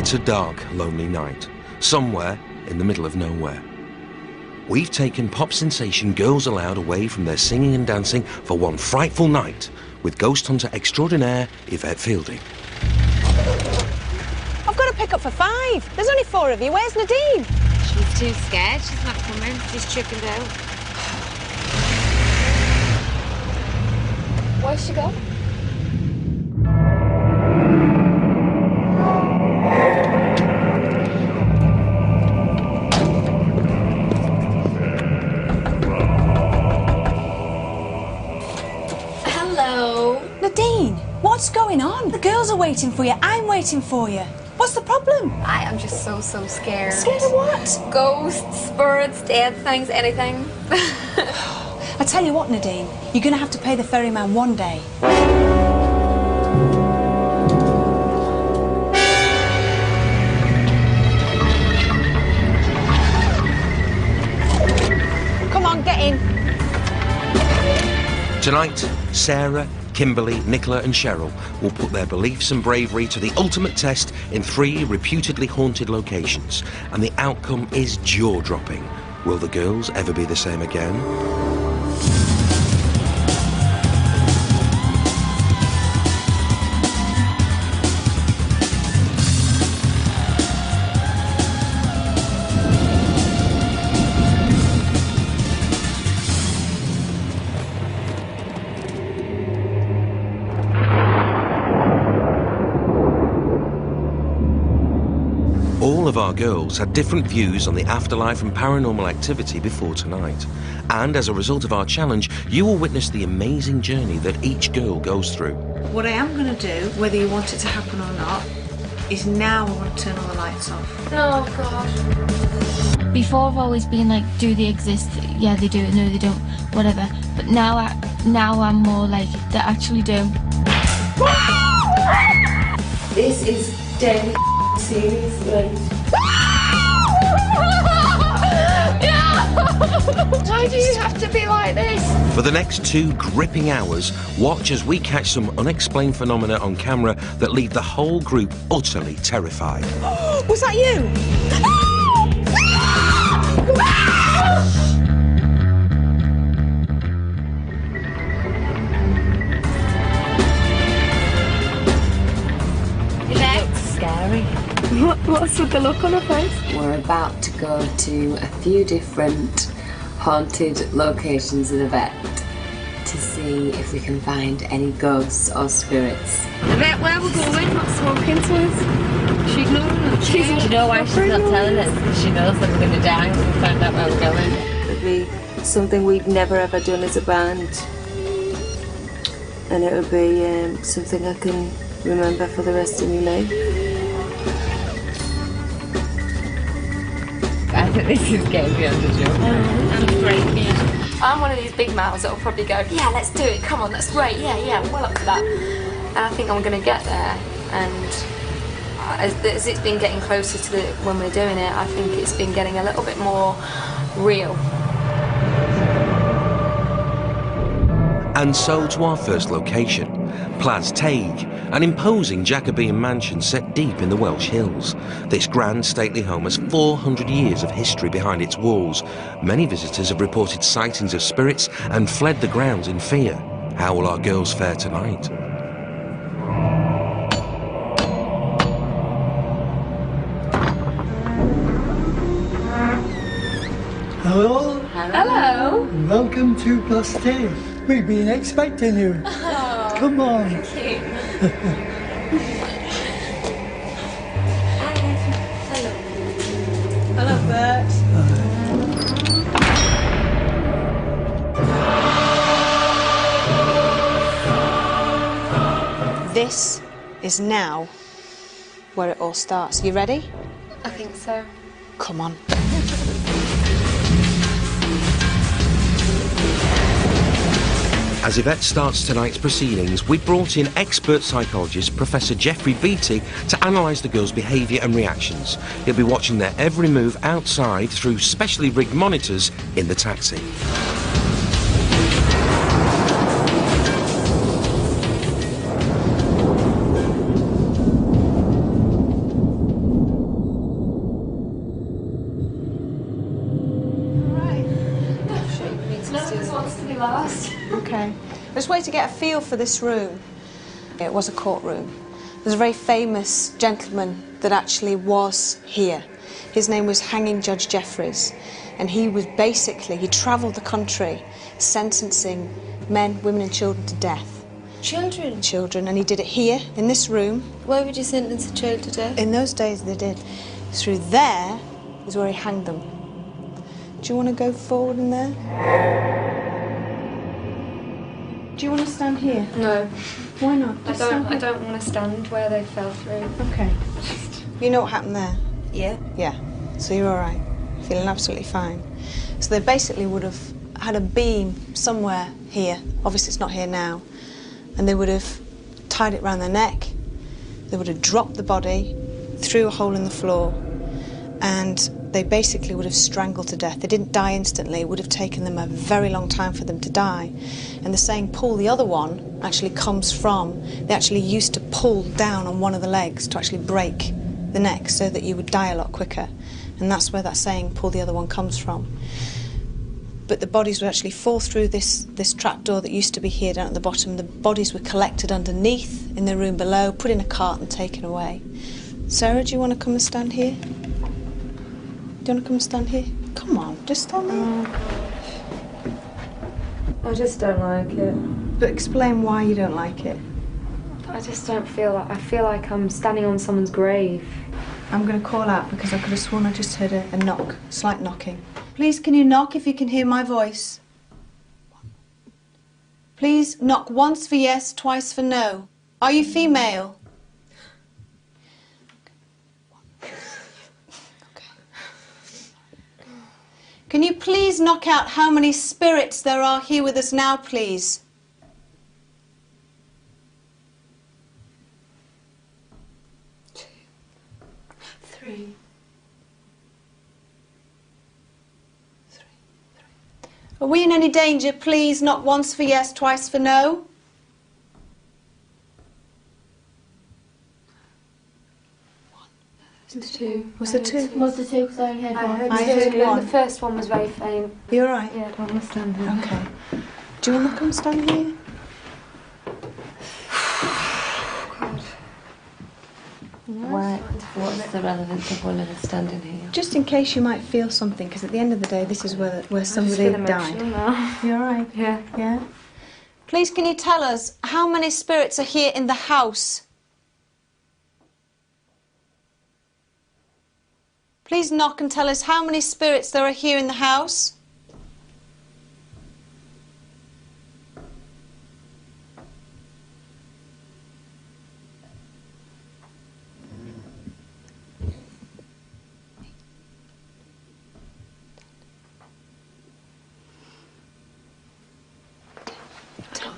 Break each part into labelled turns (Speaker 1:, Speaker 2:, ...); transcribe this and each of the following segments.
Speaker 1: It's a dark, lonely night, somewhere in the middle of nowhere. We've taken pop sensation Girls Aloud away from their singing and dancing for one frightful night with ghost hunter extraordinaire Yvette Fielding.
Speaker 2: I've got to pick up for 5. There's only 4 of you. Where's Nadine?
Speaker 3: She's too scared. She's not coming. She's chickened out. Where's she gone?
Speaker 2: Hello. Nadine, what's going on? The girls are waiting for you. I'm waiting for you. What's the problem?
Speaker 3: I am just so scared.
Speaker 2: Scared of what?
Speaker 3: Ghosts, spirits, dead things, anything.
Speaker 2: I tell you what, Nadine, you're going to have to pay the ferryman one day. Come on, get in.
Speaker 1: Tonight, Sarah, Kimberly, Nicola and Cheryl will put their beliefs and bravery to the ultimate test in 3 reputedly haunted locations, and the outcome is jaw-dropping. Will the girls ever be the same again? All of our girls had different views on the afterlife and paranormal activity before tonight. And as a result of our challenge, you will witness the amazing journey that each girl goes through.
Speaker 4: What I am going to do, whether you want it to happen or not, is now I want to turn all the lights off.
Speaker 3: Oh, God.
Speaker 5: Before I've always been like, do they exist? Yeah, they do. No, they don't. Whatever. But now I'm more like, they actually do.
Speaker 6: This is dead serious, right?
Speaker 3: Why do you have to be like this?
Speaker 1: For the next 2 gripping hours, watch as we catch some unexplained phenomena on camera that leave the whole group utterly terrified.
Speaker 2: Was that you?
Speaker 6: Scary.
Speaker 3: What's with the look on her face?
Speaker 6: We're about to go to a few different haunted locations in Yvette to see if we can find any ghosts or spirits.
Speaker 3: Yvette, where we're going? Not smoking to us. She ignoring us.
Speaker 6: Do you know why she's not telling us? Because she knows that we're going to die when we find out where we're going.
Speaker 7: It'll be something we've never ever done as a band, and it'll be something I can remember for the rest of my life.
Speaker 6: I think this is getting beyond a joke.
Speaker 3: I'm great, yeah. I'm one of these big mouths that'll probably go, yeah, let's do it, come on, that's great, yeah, well up for that. And I think I'm going to get there, and as it's been getting closer to when we're doing it, I think it's been getting a little bit more real.
Speaker 1: And so to our first location, Plas Teig, an imposing Jacobean mansion set deep in the Welsh hills. This grand stately home has 400 years of history behind its walls. Many visitors have reported sightings of spirits and fled the grounds in fear. How will our girls fare tonight?
Speaker 8: Hello.
Speaker 3: Hello.
Speaker 8: Welcome to Plas Teig. We've been expecting you.
Speaker 3: Oh,
Speaker 8: come on.
Speaker 3: Thank you.
Speaker 2: Hello, Bert. This is now where it all starts. You ready?
Speaker 3: I think so.
Speaker 2: Come on.
Speaker 1: As Yvette starts tonight's proceedings, we brought in expert psychologist Professor Geoffrey Beattie to analyse the girls' behaviour and reactions. He'll be watching their every move outside through specially rigged monitors in the taxi.
Speaker 4: Just wait to get a feel for this room. It was a courtroom. There's a very famous gentleman that actually was here. His name was Hanging Judge Jeffreys, and he was basically, he travelled the country sentencing men, women and children to death.
Speaker 7: Children?
Speaker 4: Children, and he did it here, in this room.
Speaker 7: Why would you sentence a child to death?
Speaker 4: In those days they did. Through there is where he hanged them. Do you want to go forward in there? Do you want to stand here?
Speaker 3: No.
Speaker 4: Why not?
Speaker 3: I don't want to stand where they fell through.
Speaker 4: Okay. You know what happened there?
Speaker 7: Yeah.
Speaker 4: Yeah. So you're all right. Feeling absolutely fine. So they basically would have had a beam somewhere here. Obviously it's not here now. And they would have tied it around their neck. They would have dropped the body through a hole in the floor, and they basically would have strangled to death. They didn't die instantly. It would have taken them a very long time for them to die. And the saying, pull the other one, actually comes from, they actually used to pull down on one of the legs to actually break the neck so that you would die a lot quicker. And that's where that saying, pull the other one, comes from. But the bodies would actually fall through this trapdoor that used to be here down at the bottom. The bodies were collected underneath in the room below, put in a cart and taken away. Sarah, do you want to come and stand here? Do you want to come and stand here? Come on, just stand there.
Speaker 3: I just don't like it.
Speaker 4: But explain why you don't like it.
Speaker 3: I just don't feel like... I feel like I'm standing on someone's grave.
Speaker 4: I'm going to call out because I could have sworn I just heard a knock, slight knocking. Please, can you knock if you can hear my voice? Please knock once for yes, twice for no. Are you female? Can you please knock out how many spirits there are here with us now, please?
Speaker 3: Three.
Speaker 4: Are we in any danger? Please knock once for yes, twice for no.
Speaker 3: Two.
Speaker 4: Was there two?
Speaker 5: Was the two? Because I only heard
Speaker 3: I
Speaker 5: one.
Speaker 3: heard
Speaker 4: I heard
Speaker 3: two.
Speaker 4: one.
Speaker 3: The first one was very faint.
Speaker 4: You all right?
Speaker 3: Yeah, I don't understand it.
Speaker 4: Okay. Do you want to come stand here?
Speaker 7: Why? What's the relevance of one of us standing here?
Speaker 4: Just in case you might feel something, because at the end of the day, this is where
Speaker 3: I
Speaker 4: somebody
Speaker 3: just feel
Speaker 4: died.
Speaker 3: emotional now.
Speaker 4: You all right?
Speaker 3: Yeah.
Speaker 4: Yeah. Please, can you tell us how many spirits are here in the house? Please knock and tell us how many spirits there are here in the house.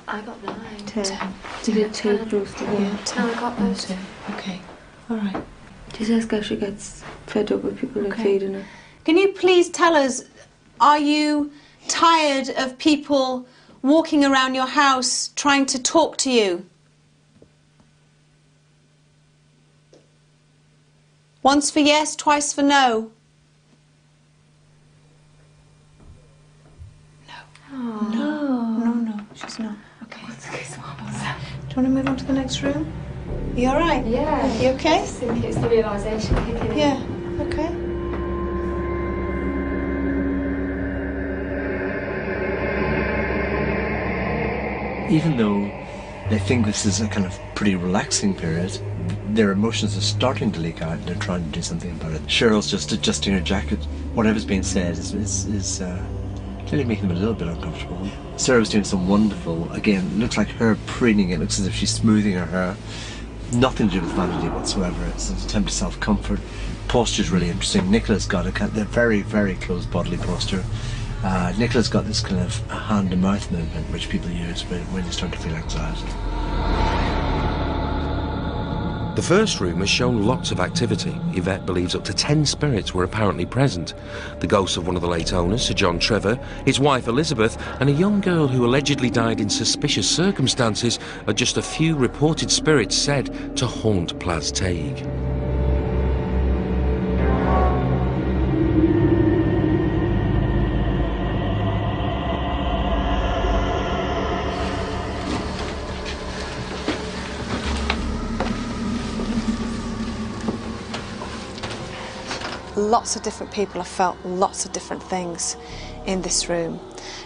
Speaker 3: I got 9.
Speaker 7: 10. You did 2 Bruce, didn't you?
Speaker 3: No, I got those 2.
Speaker 4: Okay. All right.
Speaker 7: Just ask how she gets fed up with people and feeding her.
Speaker 4: Can you please tell us, are you tired of people walking around your house trying to talk to you? Once for yes, twice for no. No, she's not. Okay. Do you want to move on to the next room? You all right?
Speaker 3: Yeah.
Speaker 4: You okay?
Speaker 3: I think it's the realisation kicking in.
Speaker 4: Yeah. Okay.
Speaker 9: Even though they think this is a kind of pretty relaxing period, their emotions are starting to leak out and they're trying to do something about it. Cheryl's just adjusting her jacket. Whatever's being said is clearly making them a little bit uncomfortable. Sarah was doing some wonderful, again, looks like her preening it, looks as if she's smoothing her hair. Nothing to do with vanity whatsoever. It's an attempt to self-comfort. Posture's really interesting. Nicola's got a very, very close bodily posture. Nicola's got this kind of hand-to-mouth movement which people use when they start to feel anxiety.
Speaker 1: The first room has shown lots of activity. Yvette believes up to 10 spirits were apparently present. The ghosts of one of the late owners, Sir John Trevor, his wife Elizabeth, and a young girl who allegedly died in suspicious circumstances are just a few reported spirits said to haunt Plas Teig.
Speaker 4: lots of different people have felt lots of different things in this room.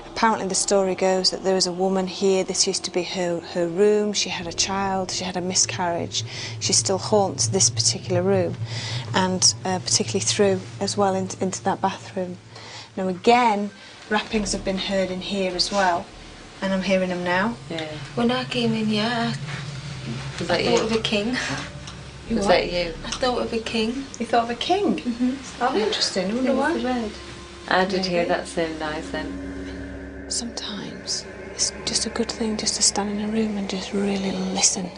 Speaker 4: Apparently the story goes that there was a woman here, this used to be her room, she had a child, she had a miscarriage. She still haunts this particular room, and particularly through as well into that bathroom. Now again, rappings have been heard in here as well, and I'm hearing them now.
Speaker 7: Yeah.
Speaker 6: When I came in here, I thought of a king.
Speaker 7: Was that you?
Speaker 6: I thought of a king.
Speaker 4: You thought of a king? Oh, interesting. I wonder why.
Speaker 7: I did hear that same night then.
Speaker 4: Sometimes it's just a good thing just to stand in a room and just really listen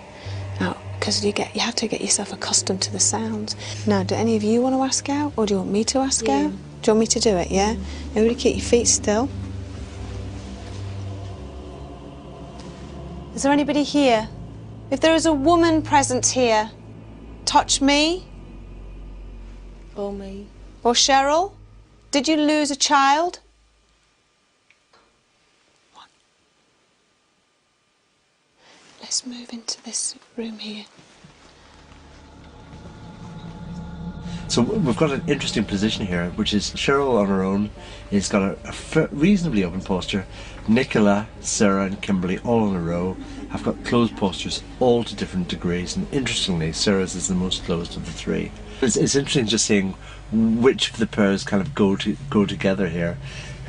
Speaker 4: out, because you have to get yourself accustomed to the sounds. Now, do any of you want to ask out, or do you want me to ask out? Do you want me to do it, yeah? Everybody keep your feet still. Is there anybody here? If there is a woman present here, touch me.
Speaker 6: Or me.
Speaker 4: Or Cheryl. Did you lose a child? Let's move into this room here.
Speaker 9: So we've got an interesting position here, which is Cheryl on her own has got a reasonably open posture. Nicola, Sarah and Kimberly all in a row have got closed postures, all to different degrees, and interestingly Sarah's is the most closed of the three. It's interesting just seeing which of the pairs kind of go together here,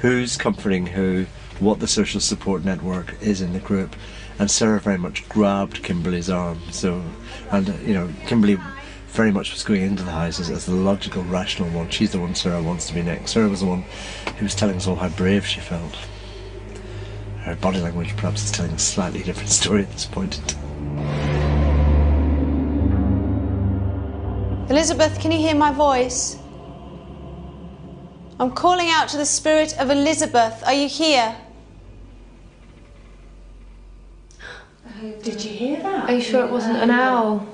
Speaker 9: who's comforting who, what the social support network is in the group. And Sarah very much grabbed Kimberly's arm, Kimberly very much was going into the house as the logical, rational one. She's the one Sarah wants to be next. Sarah was the one who was telling us all how brave she felt. Her body language perhaps is telling a slightly different story at this point in time.
Speaker 4: Elizabeth, can you hear my voice? I'm calling out to the spirit of Elizabeth. Are you here?
Speaker 3: Did you hear that? Are you sure it wasn't an owl?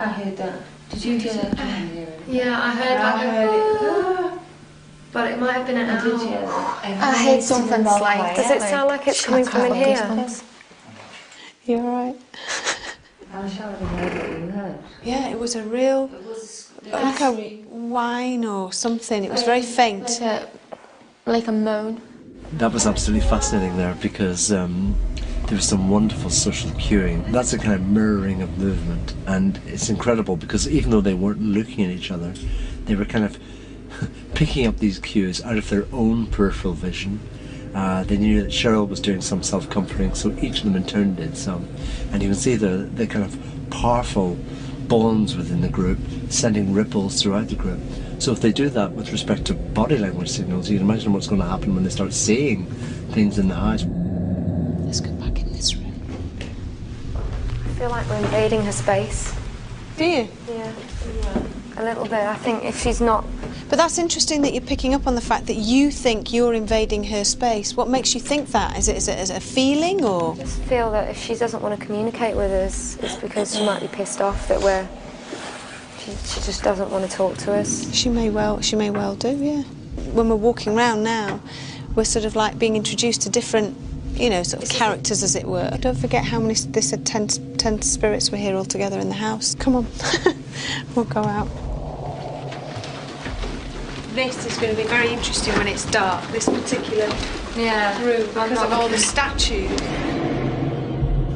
Speaker 7: I heard that. Did you hear that?
Speaker 3: Yeah, I heard it. But it might have been an owl.
Speaker 7: Did you hear that?
Speaker 3: I heard something slight. Does it sound like it's coming from in here?
Speaker 4: You alright?
Speaker 7: I'm sure I heard what you heard.
Speaker 4: Yeah, it was a real, like a whine or something. It was very faint.
Speaker 3: Like a moan.
Speaker 9: That was absolutely fascinating there, because there was some wonderful social cueing. That's a kind of mirroring of movement, and it's incredible because even though they weren't looking at each other, they were kind of picking up these cues out of their own peripheral vision. They knew that Cheryl was doing some self-comforting, so each of them in turn did some. And you can see the kind of powerful bonds within the group, sending ripples throughout the group. So if they do that with respect to body language signals, you can imagine what's going to happen when they start seeing things in the house.
Speaker 4: Let's go back in this room.
Speaker 3: I feel like we're invading her space.
Speaker 4: Do you?
Speaker 3: Yeah. A little bit. I think if she's not...
Speaker 4: But that's interesting that you're picking up on the fact that you think you're invading her space. What makes you think that? Is it a feeling, or...?
Speaker 3: I just feel that if she doesn't want to communicate with us, it's because she might be pissed off that we're... She just doesn't want to talk to us.
Speaker 4: She may well do, yeah. When we're walking around now, we're sort of like being introduced to different, sort of characters, as it were. Don't forget how many, they said 10 spirits were here all together in the house. Come on, we'll go out. This is going to be very interesting when it's dark, this particular room, because of all the statues.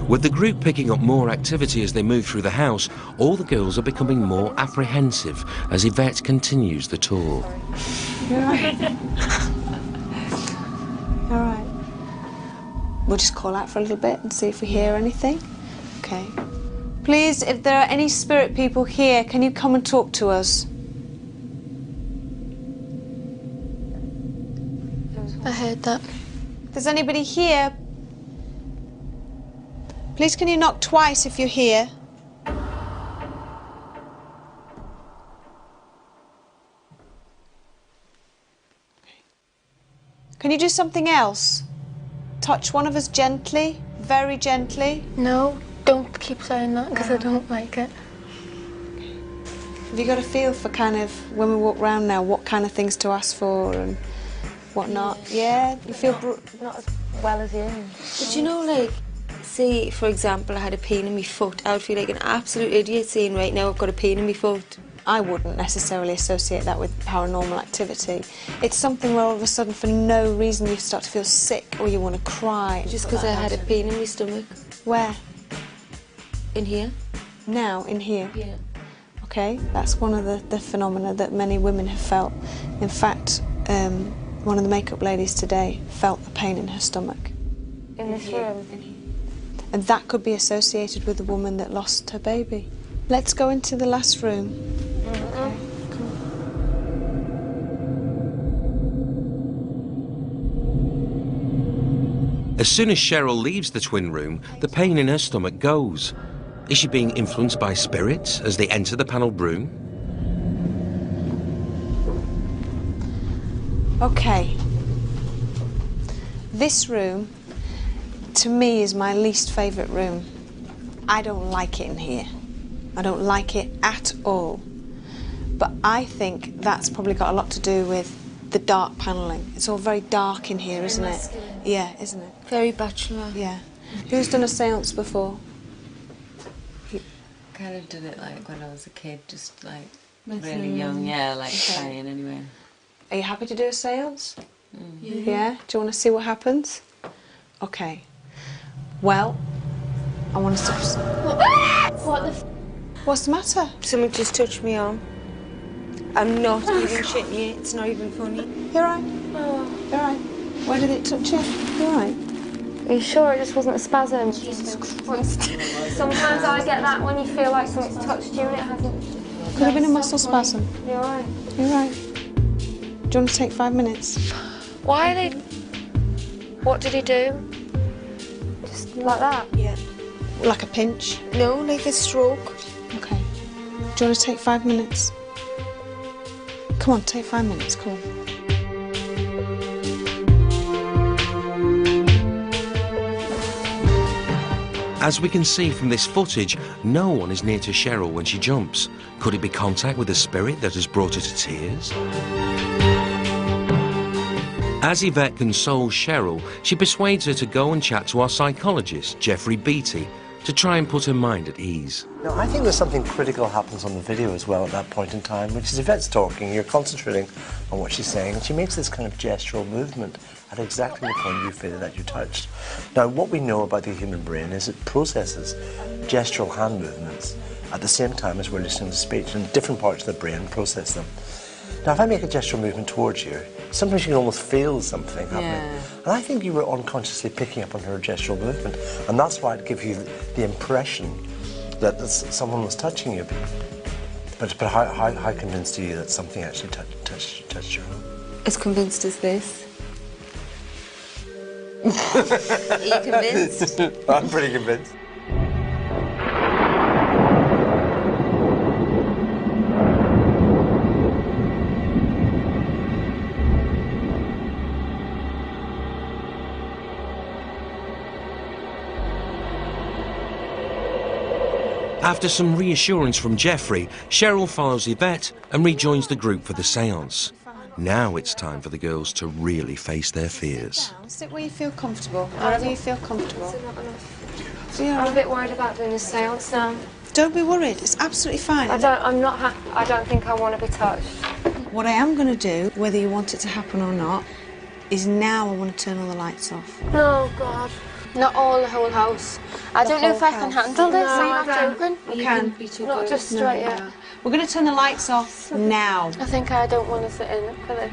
Speaker 1: With the group picking up more activity as they move through the house, all the girls are becoming more apprehensive as Yvette continues the tour.
Speaker 4: You're right. All right. We'll just call out for a little bit and see if we hear anything. Okay. Please, if there are any spirit people here, can you come and talk to us?
Speaker 3: I heard that.
Speaker 4: If there's anybody here, please can you knock twice if you're here? Can you do something else? Touch one of us gently, very gently.
Speaker 3: No, don't keep saying that because I don't like it.
Speaker 4: Have you got a feel for kind of, when we walk around now, what kind of things to ask for and whatnot? Yeah? You feel...
Speaker 3: Not as well as you.
Speaker 6: But you know, like, say, for example, I had a pain in my foot. I would feel like an absolute idiot saying, right now, I've got a pain in my foot.
Speaker 4: I wouldn't necessarily associate that with paranormal activity. It's something where all of a sudden, for no reason, you start to feel sick or you want to cry.
Speaker 7: Just because I had a pain in my stomach.
Speaker 4: Where?
Speaker 7: In here.
Speaker 4: Now, in here?
Speaker 7: Yeah.
Speaker 4: Okay, that's one of the phenomena that many women have felt. In fact, one of the makeup ladies today felt the pain in her stomach.
Speaker 3: In this room?
Speaker 4: And that could be associated with the woman that lost her baby. Let's go into the last room.
Speaker 1: As soon as Cheryl leaves the twin room, the pain in her stomach goes. Is she being influenced by spirits as they enter the panelled room?
Speaker 4: Okay. This room, to me, is my least favourite room. I don't like it in here. I don't like it at all. But I think that's probably got a lot to do with the dark panelling. It's all very dark in here, isn't it? Yeah, isn't it?
Speaker 7: Very bachelor.
Speaker 4: Yeah. Who's done a séance before?
Speaker 6: Kind of did it like when I was a kid, just like really young, yeah, like trying anyway.
Speaker 4: Are you happy to do a séance? Yeah? Do you want to see what happens? Okay. Well, I want to...
Speaker 5: What the f?
Speaker 4: What's the matter?
Speaker 7: Someone just touched me arm. I'm not even shitting you. It's not even funny.
Speaker 4: You're right. You're right. Where did it touch you? You're right.
Speaker 3: Are you sure it just wasn't a spasm? Jesus Christ. Sometimes I get that when you feel like something's touched you and it hasn't.
Speaker 4: Could have been a muscle spasm.
Speaker 3: You're right.
Speaker 4: You're right. Do you want to take 5 minutes?
Speaker 3: Why are they... What did he do? Just like that?
Speaker 4: Yeah. Like a pinch?
Speaker 7: No, like a stroke.
Speaker 4: Okay. Do you want to take 5 minutes? Come on, take 5 minutes, come on.
Speaker 1: As we can see from this footage, no one is near to Cheryl when she jumps. Could it be contact with a spirit that has brought her to tears? As Yvette consoles Cheryl, she persuades her to go and chat to our psychologist, Jeffrey Beattie, to try and put her mind at ease.
Speaker 9: No, I think there's something critical happens on the video as well at that point in time, which is Yvette's talking, you're concentrating on what she's saying, and she makes this kind of gestural movement at exactly the point you feel that you touched. Now, what we know about the human brain is it processes gestural hand movements at the same time as we're listening to speech, and different parts of the brain process them. Now, if I make a gestural movement towards you, sometimes you can almost feel something happening.
Speaker 6: Yeah.
Speaker 9: And I think you were unconsciously picking up on her gestural movement, and that's why it gives you the impression that someone was touching you. But how convinced are you that something actually touched your home?
Speaker 7: As convinced as this. Are you convinced?
Speaker 9: I'm pretty convinced.
Speaker 1: After some reassurance from Jeffrey, Cheryl follows Yvette and rejoins the group for the séance. Now it's time for the girls to really face their fears.
Speaker 4: Sit where you feel comfortable, wherever you feel comfortable.
Speaker 3: I'm a bit worried about doing this séance now.
Speaker 4: Don't be worried, it's absolutely fine.
Speaker 3: I don't think I want to be touched.
Speaker 4: What I am going to do, whether you want it to happen or not, is now I want to turn all the lights off.
Speaker 3: Oh, God. Not all, the whole house. I don't know if I can handle this. I'm not joking.
Speaker 4: You can.
Speaker 3: Not just straight yet.
Speaker 4: We're going to turn the lights off now.
Speaker 3: I think I don't want to sit in for this.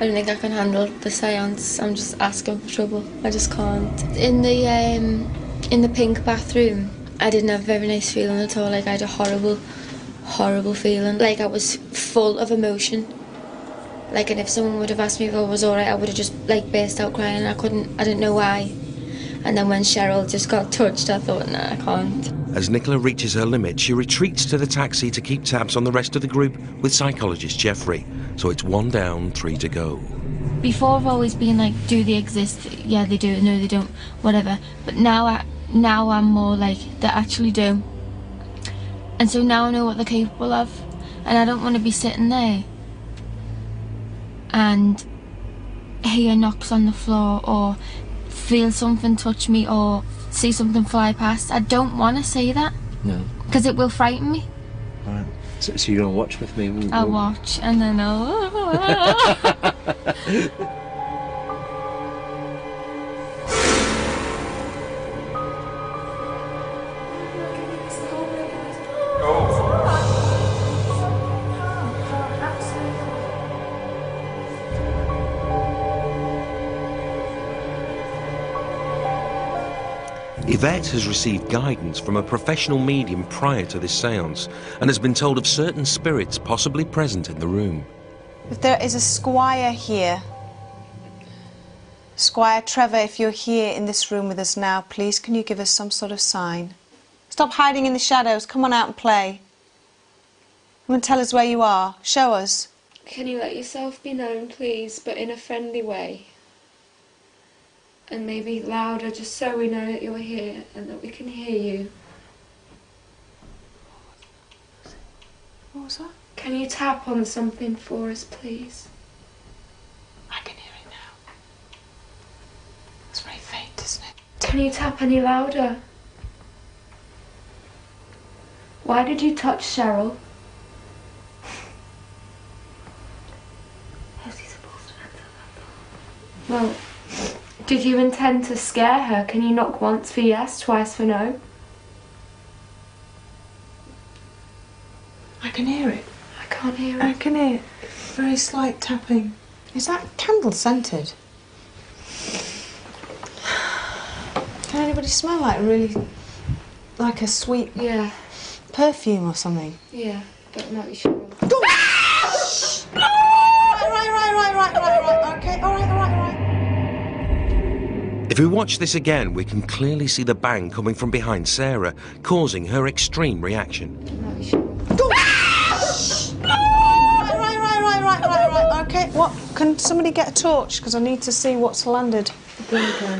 Speaker 5: I don't think I can handle the seance. I'm just asking for trouble. I just can't. In the pink bathroom, I didn't have a very nice feeling at all. Like I had a horrible feeling. Like I was full of emotion. Like, and if someone would have asked me if I was alright, I would have just like burst out crying. I didn't know why. And then when Cheryl just got touched, I thought, nah, I can't.
Speaker 1: As Nicola reaches her limit, she retreats to the taxi to keep tabs on the rest of the group with psychologist Jeffrey. So it's 1 down, 3 to go.
Speaker 5: Before I've always been like, do they exist? Yeah, they do. No, they don't. Whatever. But now I'm more like, they actually do. And so now I know what they're capable of. And I don't want to be sitting there and hear knocks on the floor or feel something touch me or see something fly past. I don't want to say that.
Speaker 9: No.
Speaker 5: Because it will frighten me.
Speaker 9: Right. So you're going to watch with me?
Speaker 5: I'll watch and then I'll...
Speaker 1: Yvette has received guidance from a professional medium prior to this séance and has been told of certain spirits possibly present in the room.
Speaker 4: If there is a squire here, Squire Trevor, if you're here in this room with us now, please can you give us some sort of sign? Stop hiding in the shadows, come on out and play. Come and tell us where you are, show us.
Speaker 5: Can you let yourself be known, please, but in a friendly way? And maybe louder, just so we know that you're here and that we can hear you.
Speaker 4: What was that?
Speaker 5: Can you tap on something for us, please?
Speaker 4: I can hear it now. It's very faint, isn't it?
Speaker 5: Can you tap any louder? Why did you touch Cheryl? Well, did you intend to scare her? Can you knock once for yes, twice for no?
Speaker 4: I can hear it.
Speaker 5: I can't hear it.
Speaker 4: I can hear it. Very slight tapping. Is that candle scented? Can anybody smell like a sweet perfume or something?
Speaker 5: Yeah, but it might be Cheryl.
Speaker 4: Right. Okay, all right.
Speaker 1: If we watch this again, we can clearly see the bang coming from behind Sarah, causing her extreme reaction.
Speaker 5: It might be Cheryl.
Speaker 4: Right. Okay, what? Can somebody get a torch? Because I need to see what's landed.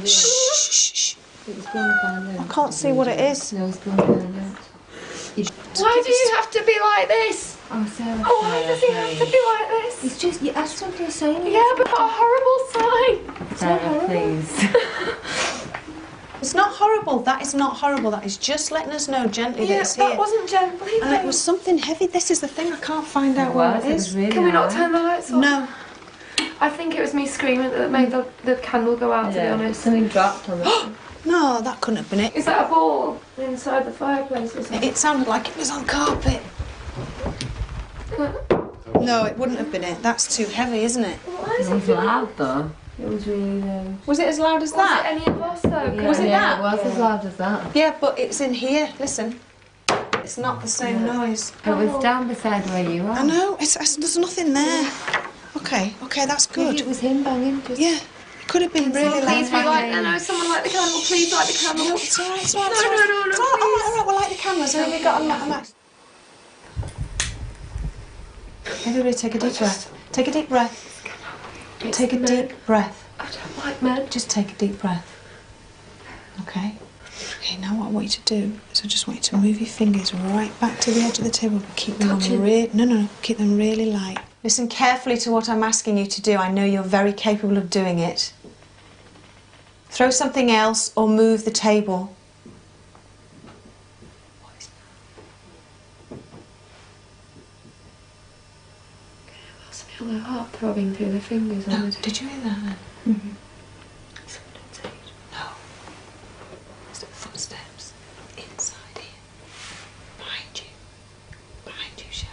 Speaker 4: Shh. I can't see what it is.
Speaker 5: Why do you have to be like this?
Speaker 6: Oh, Sarah.
Speaker 5: Why does he have to be like this?
Speaker 6: It's just, that's what you're saying.
Speaker 5: Yeah, but a horrible sign.
Speaker 6: Sarah, please.
Speaker 4: It's not horrible. That is not horrible. That is just letting us know gently that it's here.
Speaker 5: That wasn't gently.
Speaker 4: And it was something heavy. This is the thing. I can't find out what it is.
Speaker 6: Really
Speaker 5: Can we not turn the lights on?
Speaker 4: No.
Speaker 5: I think it was me screaming that made the candle go out, to be honest.
Speaker 6: Something dropped on the...
Speaker 4: No, that couldn't have been it.
Speaker 5: Is that a ball inside the fireplace or something?
Speaker 4: It sounded like it was on carpet. No, it wouldn't have been it. That's too heavy, isn't it?
Speaker 6: It was loud, though. It was really loud.
Speaker 4: Was it as loud as that?
Speaker 5: Was it any of us, though?
Speaker 6: Yeah,
Speaker 4: Was it that?
Speaker 6: It was as loud as that.
Speaker 4: Yeah, but it's in here. Listen. It's not the same noise.
Speaker 6: It was down beside where you are.
Speaker 4: I know. There's nothing there. Okay, that's good.
Speaker 6: Maybe it was him banging.
Speaker 4: Yeah. It could have been really loud.
Speaker 5: Please, someone light the candle. Please light the candle.
Speaker 4: No, it's all right.
Speaker 5: No,
Speaker 4: All right, we'll light the candles and then we've got a match. Everybody take a deep breath. Take a deep breath. Take a deep breath.
Speaker 5: I don't like men.
Speaker 4: Just take a deep breath. Okay? Okay, now what I want you to do is I just want you to move your fingers right back to the edge of the table but keep them keep them really light. Listen carefully to what I'm asking you to do. I know you're very capable of doing it. Throw something else or move the table.
Speaker 5: I feel their heart throbbing through their fingers.
Speaker 4: No, did you hear that then?
Speaker 5: Mm-hmm.
Speaker 4: No. There's footsteps inside here. Behind you, Cheryl.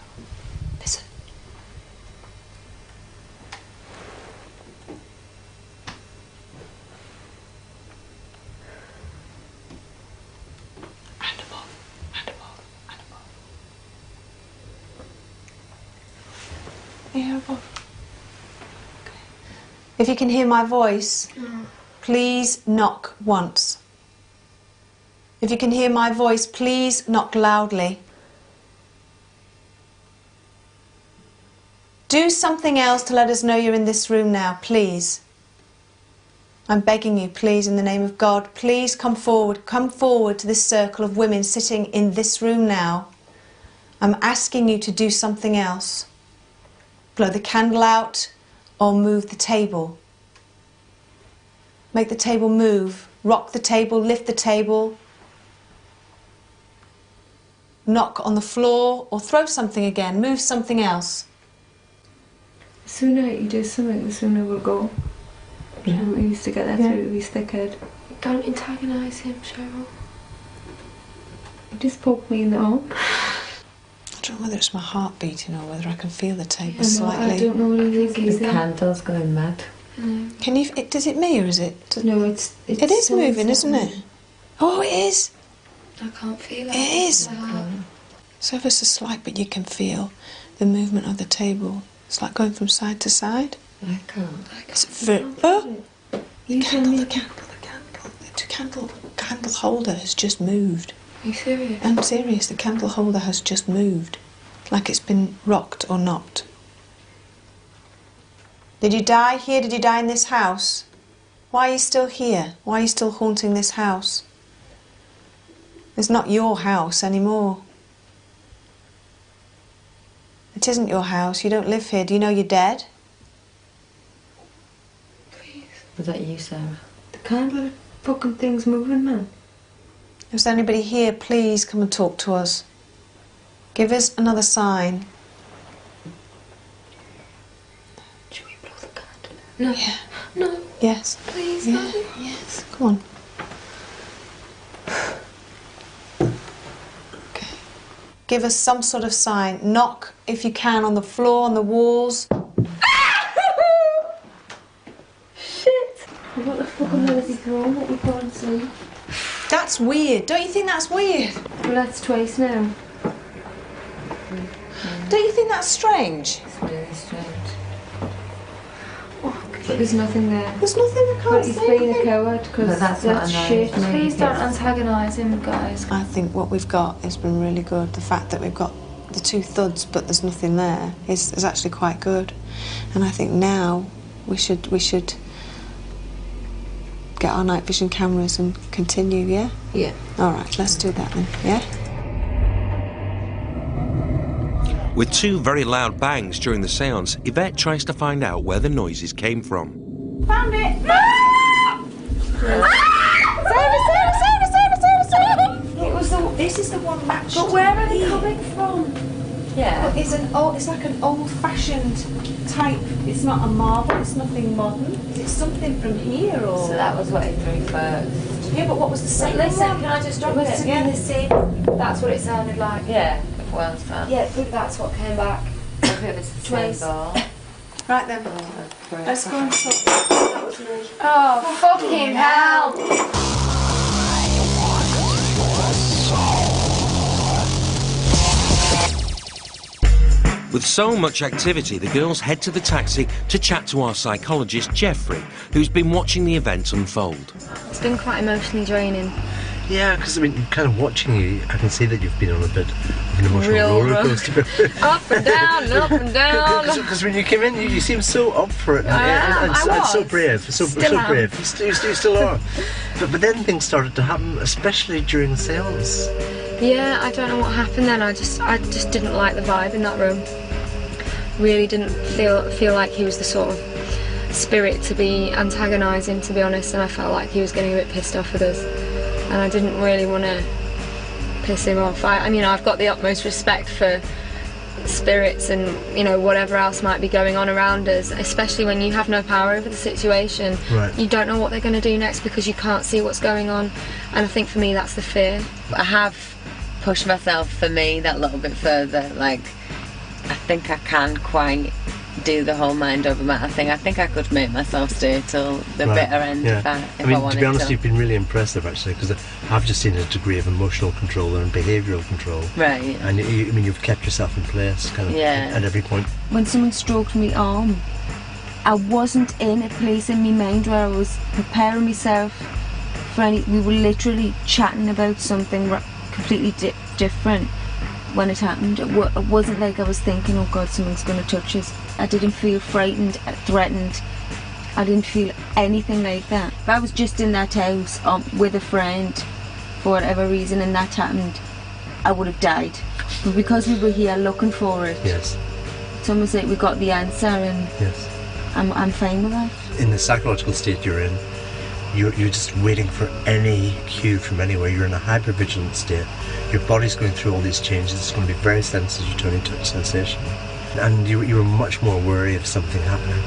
Speaker 4: Listen. And above. Here above. Okay. If you can hear my voice, please knock once. If you can hear my voice, please knock loudly. Do something else to let us know you're in this room now, please. I'm begging you, please, in the name of God, please come forward to this circle of women sitting in this room now. I'm asking you to do something else. Blow the candle out or move the table. Make the table move. Rock the table, lift the table. knock on the floor or throw something again, move something else.
Speaker 5: The sooner you do something, the sooner we'll go.
Speaker 4: Yeah.
Speaker 5: We used to get there through his thick head.
Speaker 3: Don't antagonise him, Cheryl.
Speaker 5: He just poked me in the arm.
Speaker 4: I don't know whether it's my heart beating or whether I can feel the table
Speaker 5: I
Speaker 4: slightly.
Speaker 5: don't know what it is
Speaker 6: The
Speaker 5: either.
Speaker 6: candle's going mad.
Speaker 4: Can you? Does it me or is it?
Speaker 5: No, it's
Speaker 4: It is moving, isn't it? Oh, it is.
Speaker 3: I can't feel it.
Speaker 4: It is. It's ever so slight, but you can feel the movement of the table. It's like going from side to side.
Speaker 6: I can't.
Speaker 4: It's the candle holder has just moved.
Speaker 3: Are you serious?
Speaker 4: I'm serious. The candle holder has just moved, like it's been rocked or knocked. Did you die here? Did you die in this house? Why are you still here? Why are you still haunting this house? It's not your house anymore. It isn't your house. You don't live here. Do you know you're dead?
Speaker 6: Was that you, Sarah?
Speaker 5: The candle fucking thing's moving, man.
Speaker 4: If there's anybody here, please come and talk to us. Give us another sign.
Speaker 3: Should we blow the candle?
Speaker 4: No. Yeah.
Speaker 3: No.
Speaker 4: Yes.
Speaker 3: Please,
Speaker 4: Yeah.
Speaker 3: no.
Speaker 4: Yes. Come on. Okay. Give us some sort of sign. Knock, if you can, on the floor, on the walls.
Speaker 5: What the fuck on earth is he throwing that you can't see?
Speaker 4: That's weird. Don't you think that's weird?
Speaker 5: Well, that's twice now.
Speaker 4: Don't you think that's strange?
Speaker 6: It's really strange.
Speaker 5: But there's nothing there.
Speaker 4: There's nothing I can't
Speaker 5: But he's
Speaker 4: see.
Speaker 5: being a coward because
Speaker 6: But that's what
Speaker 5: shit.
Speaker 6: annoys me.
Speaker 3: Please don't antagonise him, guys.
Speaker 4: I think what we've got has been really good. The fact that we've got the two thuds but there's nothing there is actually quite good. And I think now we should get our night vision cameras and continue, yeah?
Speaker 6: Yeah.
Speaker 4: All right, let's do that then, yeah?
Speaker 1: With two very loud bangs during the séance, Yvette tries to find out where the noises came from.
Speaker 2: Found it! This is the one matched.
Speaker 3: But where are they coming from?
Speaker 2: Yeah. It's like an old-fashioned type. It's not a marble. It's nothing modern. It's something from here, or.
Speaker 6: So that was what he threw first.
Speaker 2: Yeah, but what was the second
Speaker 3: Listen,
Speaker 2: one?
Speaker 3: can I just drop
Speaker 2: It was
Speaker 3: it?
Speaker 2: something
Speaker 3: the same. That's what it sounded like.
Speaker 6: Yeah. Well, it's fine.
Speaker 3: Yeah, but that's what came back.
Speaker 6: If it was the
Speaker 3: Twice.
Speaker 6: same ball.
Speaker 4: Right then, let's go and sort that was me.
Speaker 3: Oh, fucking hell!
Speaker 1: With so much activity, the girls head to the taxi to chat to our psychologist, Jeffrey, who's been watching the event unfold.
Speaker 5: It's been quite emotionally draining.
Speaker 9: Yeah, because I mean, kind of watching you, I can see that you've been on a bit of an emotional roller coaster.
Speaker 3: Up and down, up and down.
Speaker 9: Because when you came in, you seemed so up for it and so brave, so brave. You still are. But then things started to happen, especially during the séance.
Speaker 5: Yeah, I don't know what happened then. I just didn't like the vibe in that room. Really didn't feel like he was the sort of spirit to be antagonising, to be honest, and I felt like he was getting a bit pissed off with us. And I didn't really want to piss him off. I mean, I've got the utmost respect for spirits and, you know, whatever else might be going on around us, especially when you have no power over the situation.
Speaker 9: Right.
Speaker 5: You don't know what they're going to do next because you can't see what's going on. And I think for me, that's the fear.
Speaker 6: I have pushed myself, for me, that little bit further. Like, I think I can quite do the whole mind over matter thing. I think I could make myself stay till the bitter end if I wanted
Speaker 9: to be honest,
Speaker 6: to.
Speaker 9: you've been really impressive actually, because I've just seen a degree of emotional control and behavioural control.
Speaker 6: Right.
Speaker 9: And you've kept yourself in place, kind of, at every point.
Speaker 5: When someone stroked my arm, I wasn't in a place in my mind where I was preparing myself for any. We were literally chatting about something completely different when it happened. It wasn't like I was thinking, oh God, someone's going to touch us. I didn't feel frightened, threatened. I didn't feel anything like that. If I was just in that house with a friend for whatever reason and that happened, I would have died. But because we were here looking for it,
Speaker 9: yes,
Speaker 5: it's almost like we got the answer, and
Speaker 9: yes,
Speaker 5: I'm fine with that.
Speaker 9: In the psychological state you're in, You're just waiting for any cue from anywhere. You're in a hyper-vigilant state. Your body's going through all these changes. It's going to be very sensitive to any touch sensation. And you're much more wary of something happening.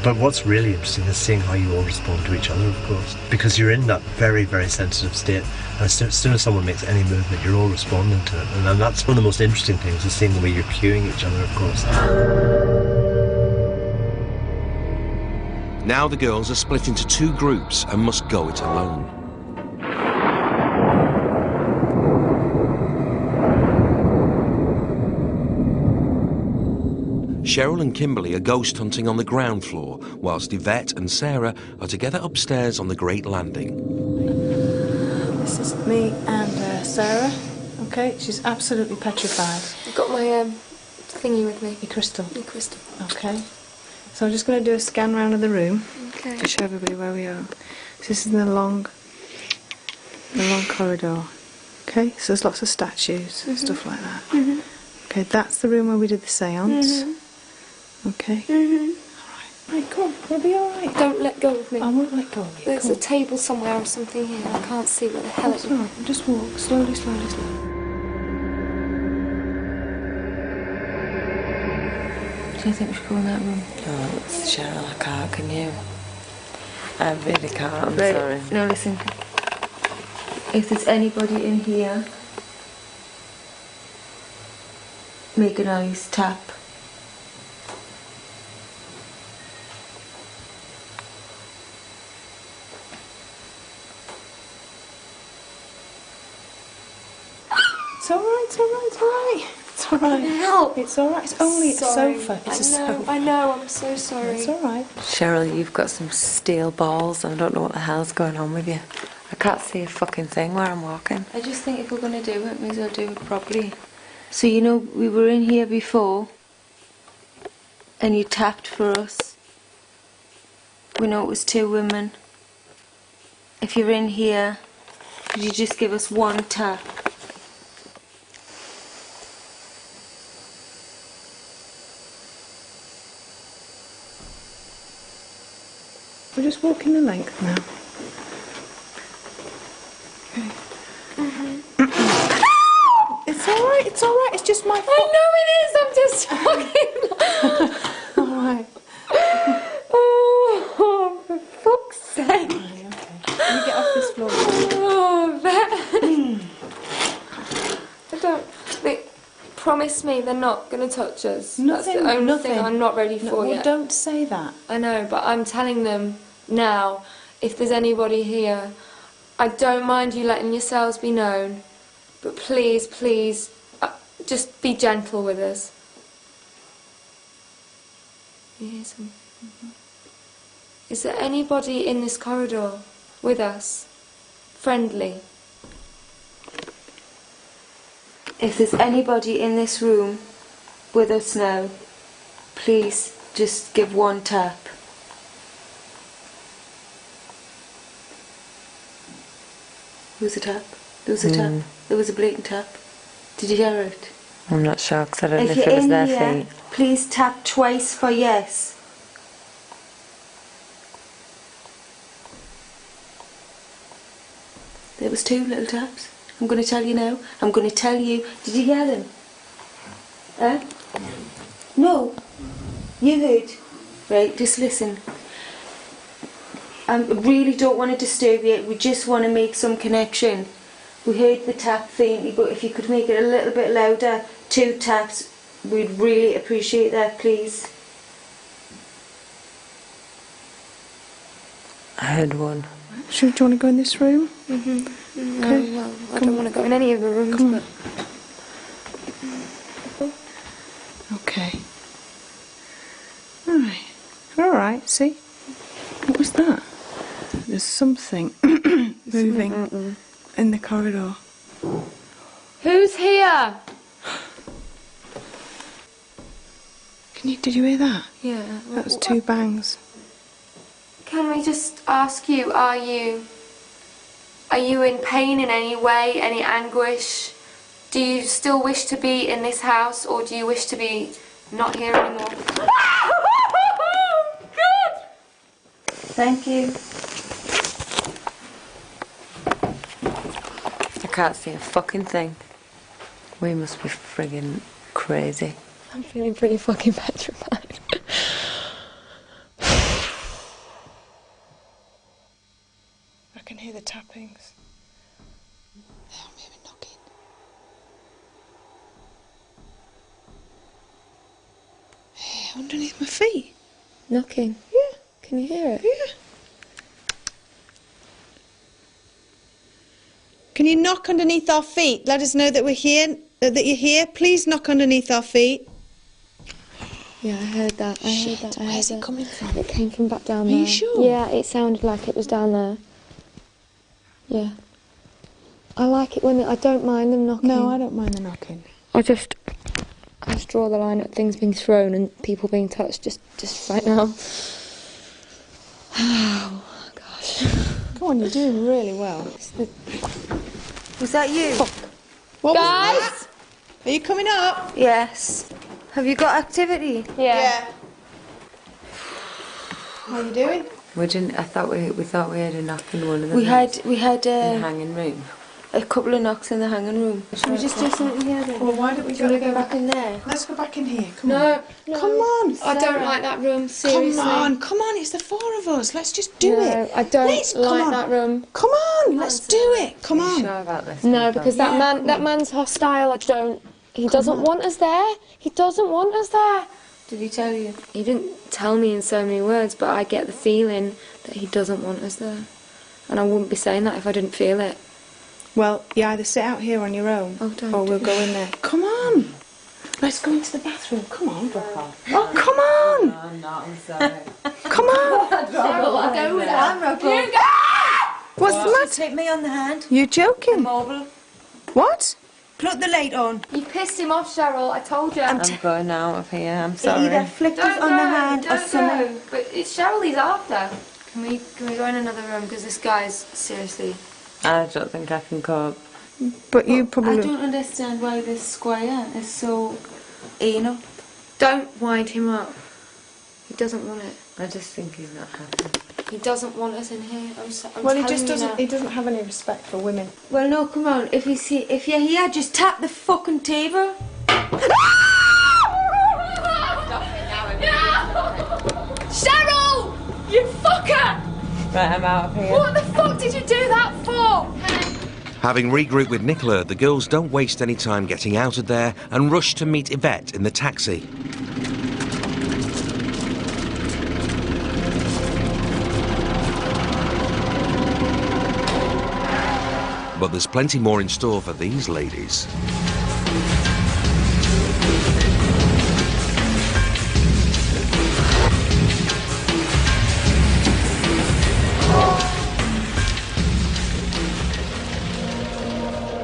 Speaker 9: But what's really interesting is seeing how you all respond to each other, of course. Because you're in that very, very sensitive state. And as soon as someone makes any movement, you're all responding to it. And that's one of the most interesting things, is seeing the way you're cueing each other, of course.
Speaker 1: Now the girls are split into 2 groups and must go it alone. Cheryl and Kimberly are ghost hunting on the ground floor, whilst Yvette and Sarah are together upstairs on the great landing.
Speaker 4: This is me and Sarah. Okay, she's absolutely petrified.
Speaker 3: I've got my thingy with me.
Speaker 4: Your crystal.
Speaker 3: Your crystal.
Speaker 4: Okay. So I'm just going to do a scan round of the room.
Speaker 3: Okay.
Speaker 4: To show everybody where we are. So this is the long corridor. Okay, so there's lots of statues and stuff like that. Okay, that's the room where we did the seance. Okay. Alright. Right, come on, we'll be alright.
Speaker 3: Don't let go of me.
Speaker 4: I won't let go of you.
Speaker 3: There's a table somewhere or something here. I can't see where the hell it is.
Speaker 4: Alright, just walk slowly, slowly, slowly. Do you think we should go in that room?
Speaker 6: Oh, Cheryl, I can't, can you? I really can't, I'm
Speaker 5: Right,
Speaker 6: sorry.
Speaker 5: now listen. If there's anybody in here, make a noise, tap.
Speaker 4: It's alright, it's alright, it's alright. It's alright.
Speaker 3: Help!
Speaker 4: It's alright, it's only a sofa. It's a sofa.
Speaker 3: I know, I'm so sorry.
Speaker 4: It's alright.
Speaker 6: Cheryl, you've got some steel balls. I don't know what the hell's going on with you. I can't see a fucking thing where I'm walking.
Speaker 5: I just think if we're going to do it, may as well do it properly. So, you know, we were in here before, and you tapped for us. We know it was 2 women. If you're in here, could you just give us 1 tap?
Speaker 4: We're just walking the length now. Okay. It's alright, it's alright, it's just my fault.
Speaker 3: I know it is, I'm just talking.
Speaker 4: Alright.
Speaker 3: Oh, for fuck's sake.
Speaker 4: Okay. Can you get off this floor?
Speaker 3: Oh, I don't think. Promise me they're not going to touch us.
Speaker 4: Nothing,
Speaker 3: That's the only
Speaker 4: nothing.
Speaker 3: thing I'm not ready for
Speaker 4: Well,
Speaker 3: yet.
Speaker 4: don't say that.
Speaker 3: I know, but I'm telling them now, if there's anybody here, I don't mind you letting yourselves be known, but please, please, just be gentle with us. You hear some? Is there anybody in this corridor with us? Friendly?
Speaker 5: If there's anybody in this room with us now, please just give 1 tap. There was a tap. There was a tap. There was a blatant tap. Did you hear it?
Speaker 6: I'm not sure, because I don't know
Speaker 5: If
Speaker 6: if it
Speaker 5: you're
Speaker 6: was
Speaker 5: in
Speaker 6: their
Speaker 5: here,
Speaker 6: feet.
Speaker 5: please tap twice for yes. There was 2 little taps. I'm going to tell you now. I'm going to tell you. Did you hear them? No. You heard. Right, just listen. I really don't want to disturb you. We just want to make some connection. We heard the tap faintly, but if you could make it a little bit louder, 2 taps, we'd really appreciate that, please.
Speaker 6: I heard 1.
Speaker 4: Do you want to go in this room?
Speaker 3: Okay.
Speaker 4: Okay.
Speaker 3: Well, I don't want to go in any of the rooms,
Speaker 4: Come on.
Speaker 3: but...
Speaker 4: Okay. Alright. Alright, see? What was that? There's something moving in the corridor.
Speaker 3: Who's here?
Speaker 4: Did you hear that?
Speaker 3: Yeah.
Speaker 4: That was 2 bangs.
Speaker 3: Can we just ask you, are you in pain in any way, any anguish? Do you still wish to be in this house, or do you wish to be not here anymore?
Speaker 5: Thank you.
Speaker 6: can't see a fucking thing. We must be friggin' crazy.
Speaker 5: I'm feeling pretty fucking petrified.
Speaker 4: I can hear the tappings. I'm hearing knocking. Hey, underneath my feet.
Speaker 5: Knocking?
Speaker 4: Yeah.
Speaker 5: Can you hear it?
Speaker 4: Yeah. Can you knock underneath our feet? Let us know that we're here, that you're here. Please knock underneath our feet.
Speaker 5: Yeah, I heard that.
Speaker 4: Where's it coming from?
Speaker 5: It came from back down there.
Speaker 4: Are you sure?
Speaker 5: Yeah, it sounded like it was down there. Yeah. I like it when I don't mind them knocking.
Speaker 4: No, I don't mind the knocking.
Speaker 5: I just draw the line at things being thrown and people being touched just right now. Oh, gosh.
Speaker 4: Come on, you're doing really well.
Speaker 7: Was that you?
Speaker 4: What
Speaker 5: Guys!
Speaker 4: was that? Are you coming up?
Speaker 7: Yes. Have you got activity?
Speaker 5: Yeah.
Speaker 4: How are you doing?
Speaker 6: We didn't. I thought we thought we had a knock in one of the
Speaker 7: We had
Speaker 6: in the hanging room.
Speaker 7: a couple of knocks in the hanging room. Should we just do something here then?
Speaker 4: Well, why don't we
Speaker 7: Do you want to go back in there?
Speaker 4: Let's go back in here. Come on.
Speaker 5: No.
Speaker 4: Come on.
Speaker 5: I don't like that room, seriously.
Speaker 4: Come on, it's the four of us. Let's just do
Speaker 5: No,
Speaker 4: it.
Speaker 5: I don't
Speaker 4: come
Speaker 5: like
Speaker 4: on.
Speaker 5: that room.
Speaker 4: Come on, let's do it. Come
Speaker 6: Are you
Speaker 4: on.
Speaker 6: sure about this?
Speaker 5: No, because that man's hostile. He doesn't want us there. He doesn't want us there.
Speaker 7: Did he tell you?
Speaker 5: He didn't tell me in so many words, but I get the feeling that he doesn't want us there. And I wouldn't be saying that if I didn't feel it.
Speaker 4: Well, you either sit out here on your own, or we'll go in there. Come on. Let's go into the bathroom. Come on, drop off. Oh, come on.
Speaker 6: No, I'm not. I'm sorry.
Speaker 4: Come on.
Speaker 7: I'll go with that. You go!
Speaker 4: What's the matter?
Speaker 7: Take me on the hand.
Speaker 4: You're joking.
Speaker 7: Mobile.
Speaker 4: What?
Speaker 7: Plug the light on.
Speaker 5: You pissed him off, Cheryl. I told you.
Speaker 6: I'm going out of here. I'm sorry.
Speaker 7: Either flick us on the hand or something.
Speaker 5: But it's Cheryl he's after. Can we go in another room? Because this guy's seriously...
Speaker 6: I don't think I can cope.
Speaker 4: But you probably...
Speaker 7: I don't understand why this squire is so anal.
Speaker 5: Don't wind him up. He doesn't want it.
Speaker 6: I just think he's not happy.
Speaker 5: He doesn't want us in here. I'm
Speaker 4: Well, he
Speaker 5: telling
Speaker 4: just
Speaker 5: you
Speaker 4: doesn't.
Speaker 5: now.
Speaker 4: He doesn't have any respect for women.
Speaker 7: Well, no, come on. If you're here, just tap the fucking table.
Speaker 5: Cheryl! You fucker!
Speaker 6: Right, I'm out of here.
Speaker 5: What the fuck did you do that for?
Speaker 1: Having regrouped with Nicola, the girls don't waste any time getting out of there and rush to meet Yvette in the taxi. But there's plenty more in store for these ladies.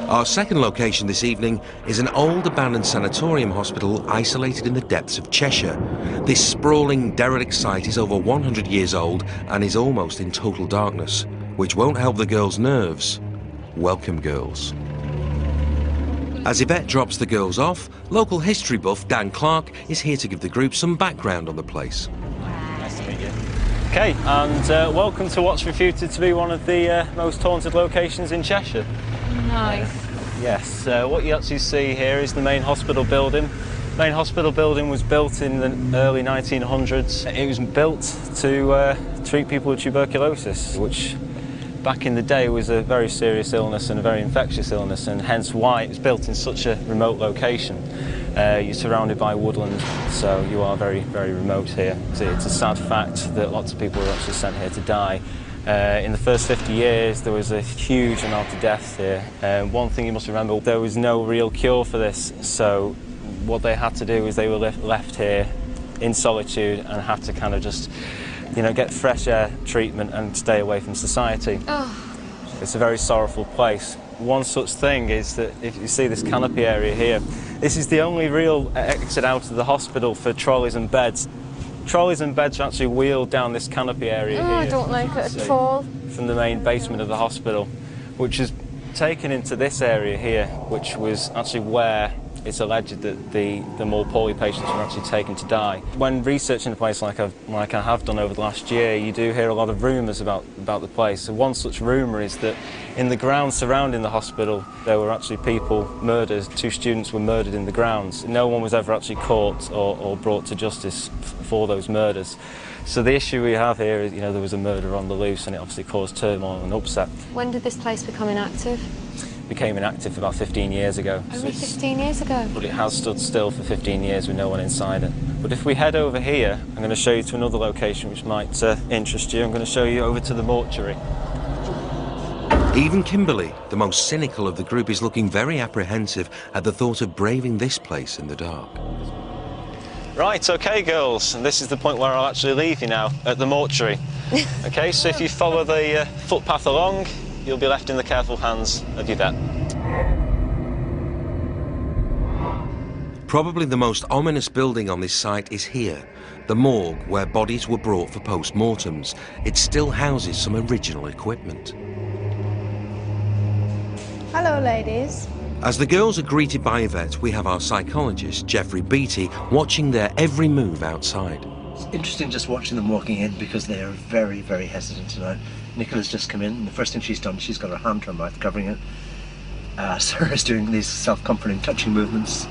Speaker 1: Our second location this evening is an old abandoned sanatorium hospital isolated in the depths of Cheshire. This sprawling derelict site is over 100 years old and is almost in total darkness, which won't help the girls' nerves. Welcome, girls. As Yvette drops the girls off, local history buff Dan Clark is here to give the group some background on the place.
Speaker 10: Nice to meet you. Okay, and welcome to what's reputed to be one of the most haunted locations in Cheshire.
Speaker 5: Nice.
Speaker 10: Yes, what you actually see here is the main hospital building. The main hospital building was built in the early 1900s. It was built to treat people with tuberculosis, which back in the day was a very serious illness and a very infectious illness, and hence why it was built in such a remote location. You're surrounded by woodland, so you are very, very remote here. It's a sad fact that lots of people were actually sent here to die. In the first 50 years, there was a huge amount of deaths here. One thing you must remember, there was no real cure for this, so what they had to do is they were left here in solitude and had to kind of just, you know, get fresh air treatment and stay away from society.
Speaker 5: Oh.
Speaker 10: It's a very sorrowful place. One such thing is that if you see this canopy area here, this is the only real exit out of the hospital for trolleys and beds. Trolleys and beds are actually wheeled down this canopy area here.
Speaker 5: I don't like it at all.
Speaker 10: From the main basement of the hospital, which is taken into this area here, which was actually where It's alleged that the more poorly patients were actually taken to die. When researching the place like I have done over the last year, you do hear a lot of rumours about the place. So one such rumour is that in the grounds surrounding the hospital there were actually people murdered. 2 students were murdered in the grounds. No one was ever actually caught or brought to justice for those murders. So the issue we have here is, there was a murder on the loose, and it obviously caused turmoil and upset.
Speaker 5: When did this place become inactive?
Speaker 10: Became inactive about 15 years ago.
Speaker 5: Only 15 years ago?
Speaker 10: But it has stood still for 15 years with no one inside it. But if we head over here, I'm going to show you to another location which might interest you. I'm going to show you over to the mortuary.
Speaker 1: Even Kimberly, the most cynical of the group, is looking very apprehensive at the thought of braving this place in the dark.
Speaker 10: Right, OK, girls, and this is the point where I'll actually leave you now, at the mortuary. OK, so if you follow the footpath along, you'll be left in the careful hands of your vet.
Speaker 1: Probably the most ominous building on this site is here, the morgue, where bodies were brought for post-mortems. It still houses some original equipment.
Speaker 4: Hello, ladies.
Speaker 1: As the girls are greeted by Yvette, we have our psychologist, Jeffrey Beattie, watching their every move outside.
Speaker 9: It's interesting just watching them walking in because they are very, very hesitant tonight. Nicola's just come in, and the first thing she's done, she's got her hand to her mouth, covering it. Sarah's doing these self-comforting, touching movements.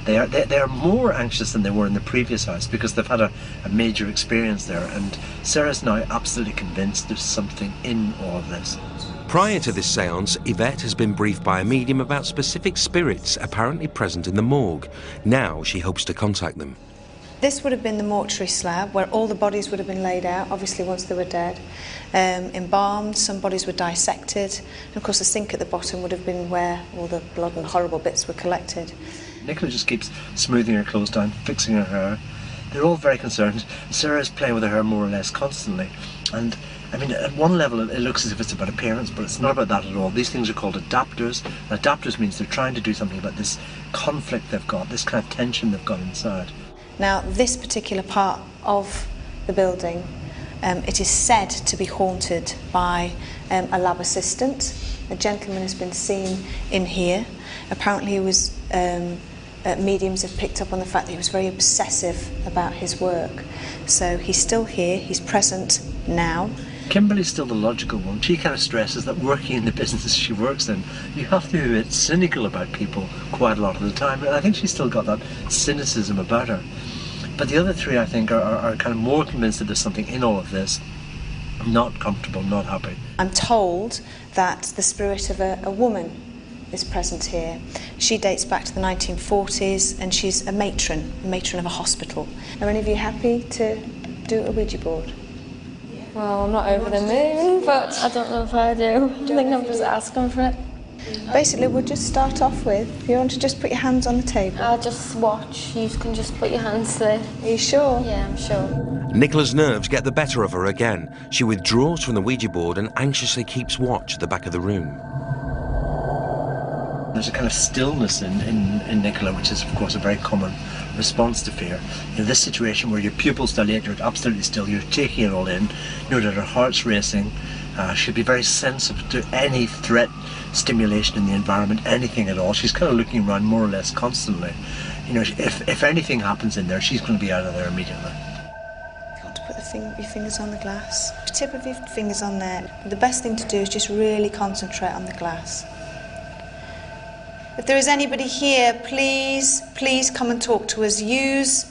Speaker 9: They are more anxious than they were in the previous house because they've had a major experience there, and Sarah's now absolutely convinced there's something in all of this.
Speaker 1: Prior to this séance, Yvette has been briefed by a medium about specific spirits apparently present in the morgue. Now she hopes to contact them.
Speaker 4: This would have been the mortuary slab where all the bodies would have been laid out, obviously once they were dead, embalmed. Some bodies were dissected, and of course the sink at the bottom would have been where all the blood and horrible bits were collected.
Speaker 9: Nicola just keeps smoothing her clothes down, fixing her hair. They're all very concerned. Sarah's playing with her hair more or less constantly, and I mean, at one level it looks as if it's about appearance, but it's not about that at all. These things are called adapters. And adapters means they're trying to do something about this conflict they've got, this kind of tension they've got inside.
Speaker 4: Now, this particular part of the building, it is said to be haunted by a lab assistant. A gentleman has been seen in here. Apparently he was, mediums have picked up on the fact that he was very obsessive about his work. So he's still here, he's present now.
Speaker 9: Kimberly's still the logical one. She kind of stresses that working in the business she works in, you have to be a bit cynical about people quite a lot of the time. And I think she's still got that cynicism about her. But the other three, I think, are kind of more convinced that there's something in all of this. Not comfortable, not happy.
Speaker 4: I'm told that the spirit of a woman is present here. She dates back to the 1940s, and she's a matron of a hospital. Are any of you happy to do a Ouija board?
Speaker 5: Well, I'm not over the moon, but I don't know if I do. I think I'm just asking for it.
Speaker 4: Basically, we'll just start off with, if you want to just put your hands on the table.
Speaker 5: I'll just watch. You can just put your hands there.
Speaker 4: Are you sure?
Speaker 5: Yeah, I'm sure.
Speaker 1: Nicola's nerves get the better of her again. She withdraws from the Ouija board and anxiously keeps watch at the back of the room.
Speaker 9: There's a kind of stillness in Nicola, which is, of course, a very common response to fear. In this situation where your pupils dilate, you're absolutely still, you're taking it all in, you know that her heart's racing, she'll be very sensitive to any threat, stimulation in the environment, anything at all. She's kind of looking around more or less constantly. You know, if anything happens in there, she's going to be out of there immediately.
Speaker 4: You want to put your fingers on the glass. The tip of your fingers on there. The best thing to do is just really concentrate on the glass. If there is anybody here, please come and talk to us. Use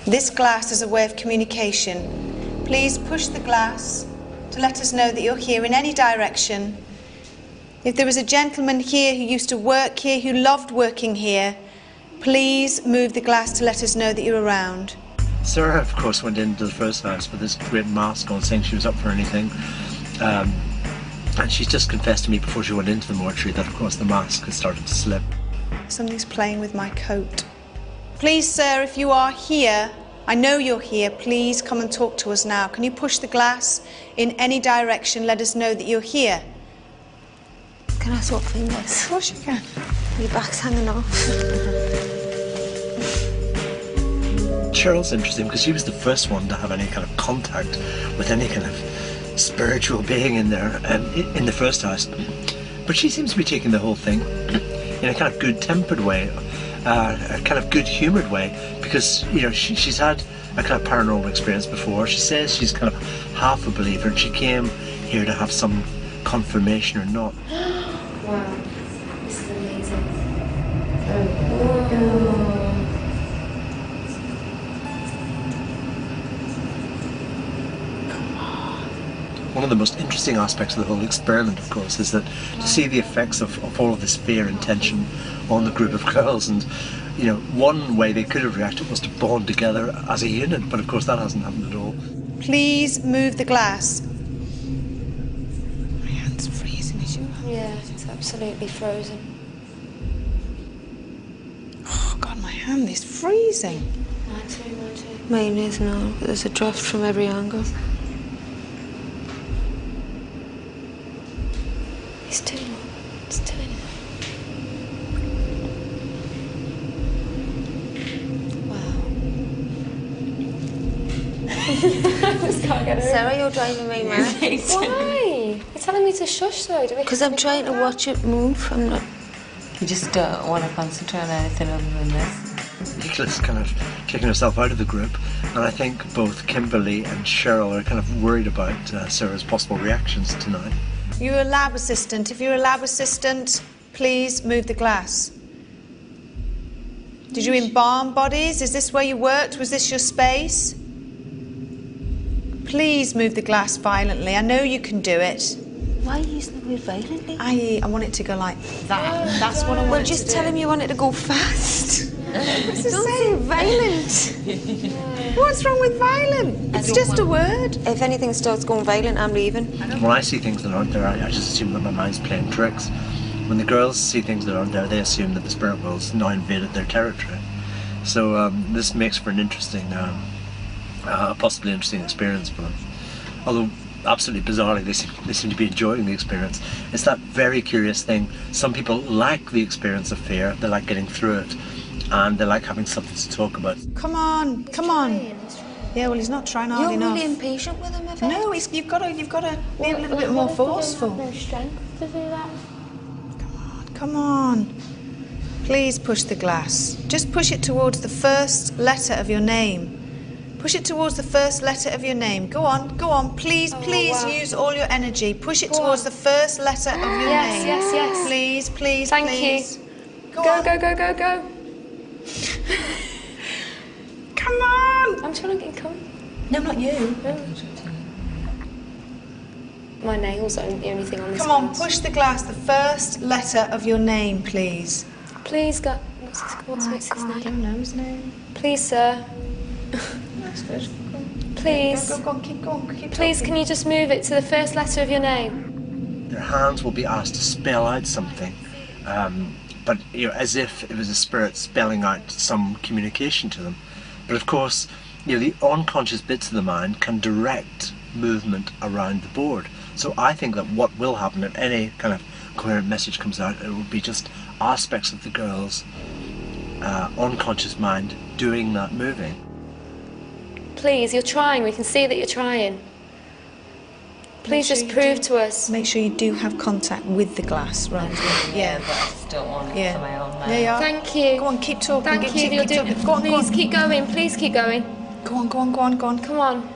Speaker 4: this glass as a way of communication. Please push the glass to let us know that you're here in any direction. If there is a gentleman here who used to work here, who loved working here, please move the glass to let us know that you're around.
Speaker 9: Sarah, of course, went into the first house with this great mask on, saying she was up for anything. And she's just confessed to me before she went into the mortuary that, of course, the mask has started to slip.
Speaker 4: Something's playing with my coat. Please, sir, if you are here, I know you're here, please come and talk to us now. Can you push the glass in any direction, let us know that you're here?
Speaker 5: Can I swap fingers?
Speaker 4: Of course you can.
Speaker 5: Your back's hanging off.
Speaker 9: Cheryl's interesting because she was the first one to have any kind of contact with any kind of spiritual being in there in the first house. But she seems to be taking the whole thing in a kind of good-tempered way, a kind of good-humoured way, because, you know, she's had a kind of paranormal experience before. She says she's kind of half a believer, and she came here to have some confirmation or not.
Speaker 3: Wow, this is amazing.
Speaker 9: One of the most interesting aspects of the whole experiment, of course, is that to see the effects of all of this fear and tension on the group of girls. And, you know, one way they could have reacted was to bond together as a unit, but of course that hasn't happened at all.
Speaker 4: Please move the glass. My hand's freezing, is your hand?
Speaker 3: Yeah, it's absolutely frozen.
Speaker 4: Oh God, my hand is freezing.
Speaker 3: Mine too.
Speaker 7: Mine is now, but there's a draft from every angle.
Speaker 3: It's doing it. It's doing it. I just can't get it.
Speaker 7: Sarah, you're driving me mad.
Speaker 3: Why? You're telling me to shush though.
Speaker 7: Because I'm trying to watch it move. I'm not.
Speaker 6: You just don't want to concentrate on anything other than this.
Speaker 9: Nicola's kind of kicking herself out of the group, and I think both Kimberly and Cheryl are kind of worried about Sarah's possible reactions tonight.
Speaker 4: You're a lab assistant. If you're a lab assistant, please move the glass. Did you embalm bodies? Is this where you worked? Was this your space? Please move the glass violently. I know you can do it.
Speaker 7: Why are you using the word violently?
Speaker 4: I want it to go like that. That's what I want
Speaker 7: Well,
Speaker 4: it
Speaker 7: just
Speaker 4: to
Speaker 7: tell
Speaker 4: do.
Speaker 7: him you want it to go fast.
Speaker 4: What's it
Speaker 7: Don't
Speaker 4: say?
Speaker 7: say violent.
Speaker 4: What's wrong with violent? It's just a word.
Speaker 7: If anything starts going violent, I'm leaving.
Speaker 9: When I see things that aren't there, I just assume that my mind's playing tricks. When the girls see things that aren't there, they assume that the spirit world's now invaded their territory. So this makes for an interesting, possibly interesting experience for them. Although, absolutely bizarrely, they seem to be enjoying the experience. It's that very curious thing. Some people like the experience of fear, they like getting through it, and they like having something to talk about.
Speaker 4: Come on, come on. Yeah, well, he's not trying hard
Speaker 7: You're
Speaker 4: enough.
Speaker 7: really impatient with him, Yvette.
Speaker 4: No, you've got to be a little bit more forceful.
Speaker 3: No strength to do that.
Speaker 4: Come on. Please push the glass. Just push it towards the first letter of your name. Push it towards the first letter of your name. Go on. Please use all your energy. Push it towards the first letter of your name.
Speaker 3: Yes.
Speaker 4: Please.
Speaker 3: Thank
Speaker 4: please.
Speaker 3: you.
Speaker 4: Go.
Speaker 3: Go.
Speaker 4: Come on.
Speaker 3: I'm trying to get coming.
Speaker 4: No, not you.
Speaker 3: My nails are the only thing on this
Speaker 4: Come on,
Speaker 3: glass.
Speaker 4: push the glass. The first letter of your name, please.
Speaker 3: Please, go. What's his
Speaker 4: I
Speaker 3: name?
Speaker 4: don't know his name.
Speaker 3: Please, sir.
Speaker 4: That's good.
Speaker 3: Please.
Speaker 4: Go on, keep going.
Speaker 3: Please, can you just move it to the first letter of your name?
Speaker 9: Their hands will be asked to spell out something, but you know, as if it was a spirit spelling out some communication to them. But of course, you know, the unconscious bits of the mind can direct movement around the board. So I think that what will happen if any kind of coherent message comes out, it will be just aspects of the girl's unconscious mind doing that moving.
Speaker 3: Please, you're trying. We can see that you're trying. Please just prove to us.
Speaker 4: Make sure you do have contact with the glass, right?
Speaker 6: Yeah, but I still want it for my own mind.
Speaker 4: There you are.
Speaker 3: Thank you.
Speaker 4: Go on, keep talking.
Speaker 3: Thank you. You're doing.
Speaker 4: Go on.
Speaker 3: Please keep going. Please keep going.
Speaker 4: Go on.
Speaker 3: Come on.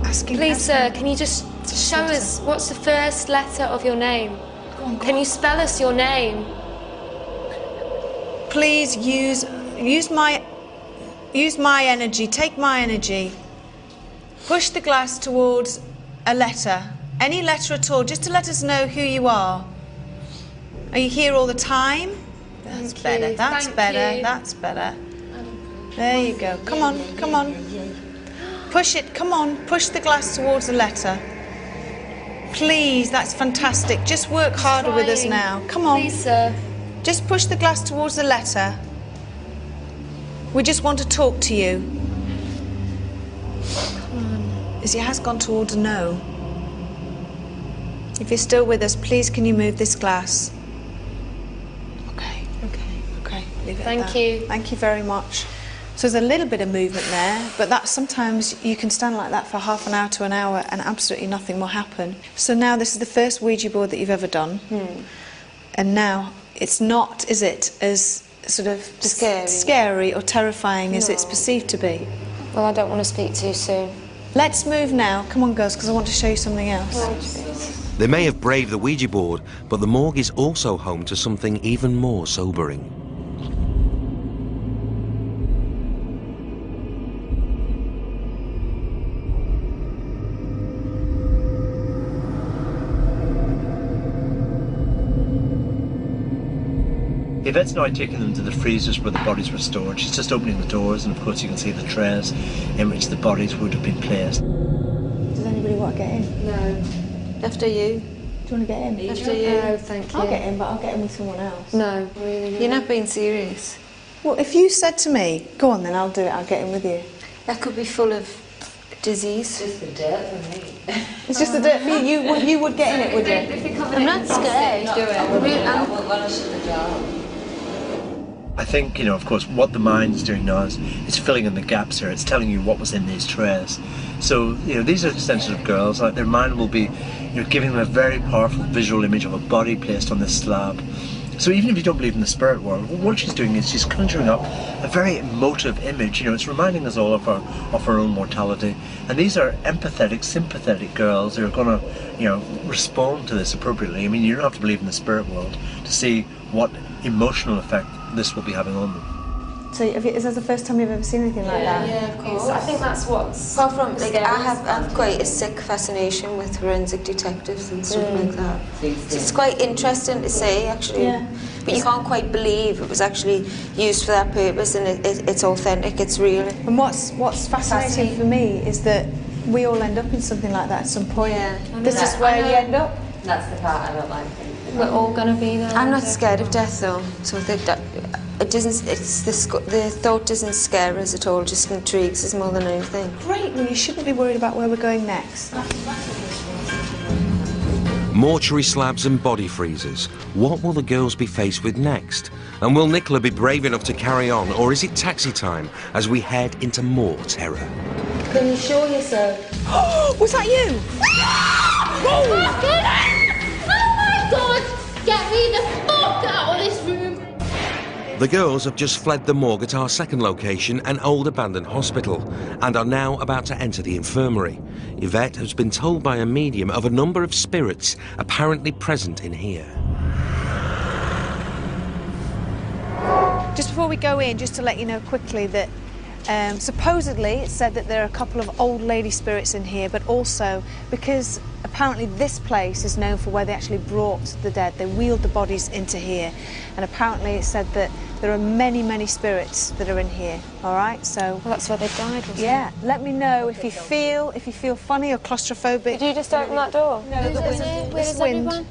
Speaker 4: Ask him.
Speaker 3: Please, sir, can you just show us what's the first letter of your name? Can you spell us your name?
Speaker 4: Please use my energy. Take my energy. Push the glass towards a letter. Any letter at all, just to let us know who you are. Are you here all the time? That's better. That's better. There you go. Come on. Push it. Come on. Push the glass towards the letter. Please, that's fantastic. Just work harder with us now. Come on.
Speaker 3: Please, sir.
Speaker 4: Just push the glass towards the letter. We just want to talk to you. Come on. As it has gone towards no. If you're still with us, please can you move this glass? Okay. Leave it at that.
Speaker 3: Thank you.
Speaker 4: Thank you very much. So there's a little bit of movement there, but that sometimes you can stand like that for half an hour to an hour and absolutely nothing will happen. So now this is the first Ouija board that you've ever done. And now it's not, is it, as sort of scary or terrifying as it's perceived to be?
Speaker 3: Well, I don't want to speak too soon.
Speaker 4: Let's move now. Come on, girls, because I want to show you something else.
Speaker 1: They may have braved the Ouija board, but the morgue is also home to something even more sobering.
Speaker 9: Yvette's now taking them to the freezers where the bodies were stored. She's just opening the doors, and of course you can see the trays in which the bodies would have been placed.
Speaker 4: Does anybody want to get in?
Speaker 3: No. After you.
Speaker 4: Do you want to get in?
Speaker 3: After you. No, thank you.
Speaker 4: I'll get in, but I'll get in with someone else.
Speaker 3: No, really. You're not being serious.
Speaker 4: Well, if you said to me, go on then, I'll do it, I'll get in with you.
Speaker 3: That could be full of disease.
Speaker 7: Just the dirt for me.
Speaker 4: It's just the dirt for you. You would get in it, would you?
Speaker 3: I'm not scared.
Speaker 7: Do it. I wouldn't want to shut the door.
Speaker 9: I think, you know, of course, what the mind's doing now is it's filling in the gaps here. It's telling you what was in these trays. So, you know, these are sensitive girls. Like, their mind will be, you know, giving them a very powerful visual image of a body placed on this slab. So even if you don't believe in the spirit world, what she's doing is she's conjuring up a very emotive image. You know, it's reminding us all of our own mortality. And these are empathetic, sympathetic girls who are going to, you know, respond to this appropriately. I mean, you don't have to believe in the spirit world to see what emotional effect this will be having on them.
Speaker 4: So is that the first time you've ever seen anything like that?
Speaker 3: Yeah, of course. I think that's what's...
Speaker 11: Apart from, like, I have quite a sick fascination with forensic detectives and stuff like that. So it's quite interesting to see, actually.
Speaker 4: Yeah.
Speaker 11: But you can't quite believe it was actually used for that purpose, and it's authentic, it's real.
Speaker 4: And what's fascinating for me is that we all end up in something like that at some point.
Speaker 11: Yeah.
Speaker 4: This is where you end up.
Speaker 7: That's the part I don't like.
Speaker 3: We're all going to be there.
Speaker 11: I'm not scared of death, though, so I think that it doesn't. It's the thought doesn't scare us at all. Just intrigues us more than anything.
Speaker 4: Great. Well, you shouldn't be worried about where we're going next.
Speaker 1: Mortuary slabs and body freezers. What will the girls be faced with next? And will Nicola be brave enough to carry on, or is it taxi time as we head into more terror?
Speaker 3: Can you show yourself?
Speaker 4: Was that you?
Speaker 5: Oh my God! Get me the fuck out of this room!
Speaker 1: The girls have just fled the morgue at our second location, an old abandoned hospital, and are now about to enter the infirmary. Yvette has been told by a medium of a number of spirits apparently present in here.
Speaker 4: Just before we go in, just to let you know quickly that supposedly it's said that there are a couple of old lady spirits in here, but also because apparently this place is known for where they actually brought the dead. They wheeled the bodies into here, and apparently it's said that there are many, many spirits that are in here. All right, so
Speaker 3: Well, that's where they died, wasn't
Speaker 4: yeah. Let me know if you feel funny or claustrophobic.
Speaker 3: Did you just open that door?
Speaker 4: No, the wind.
Speaker 5: Where is
Speaker 4: wind.
Speaker 5: everyone?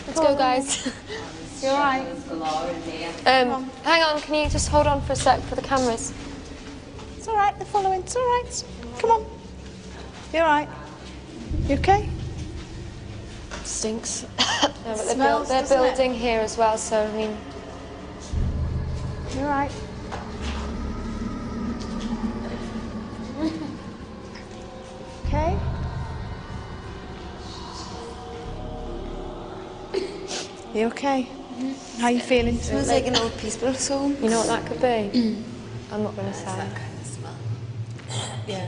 Speaker 5: Let's go, guys.
Speaker 4: You all right?
Speaker 3: Hang on, can you just hold on for a sec for the cameras?
Speaker 4: It's all right. They're following. It's all right. Come on. You all right? You okay?
Speaker 3: Stinks. No, but
Speaker 4: Smells,
Speaker 3: they're
Speaker 4: doesn't it?
Speaker 3: building here as well, so I mean...
Speaker 4: You all right? Okay. You okay? How you feeling?
Speaker 11: Smells like an old people's home.
Speaker 3: You know what that could be? I'm not going to say.
Speaker 4: Yeah.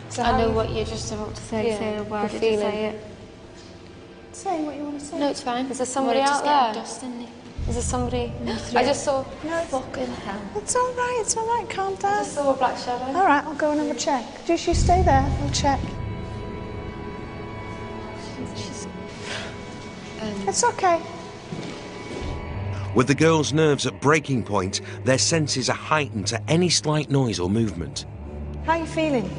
Speaker 3: So I know what you're just about to say.
Speaker 5: Yeah,
Speaker 3: Say a word,
Speaker 5: the
Speaker 3: did you
Speaker 5: feeling.
Speaker 3: say it?
Speaker 4: Say what you want to say.
Speaker 5: No, it's fine.
Speaker 3: Is there somebody
Speaker 5: Well,
Speaker 3: out
Speaker 5: just get
Speaker 3: there?
Speaker 5: dust in it.
Speaker 3: Is there somebody? I just saw...
Speaker 4: No, it's
Speaker 5: Fucking hell.
Speaker 4: It's all right. It's all right. Calm down.
Speaker 3: I just saw a black shadow.
Speaker 4: All right. I'll go and have a check. Just you stay there. I'll check. It's okay.
Speaker 1: With the girls' nerves at breaking point, their senses are heightened to any slight noise or movement.
Speaker 4: How you feeling?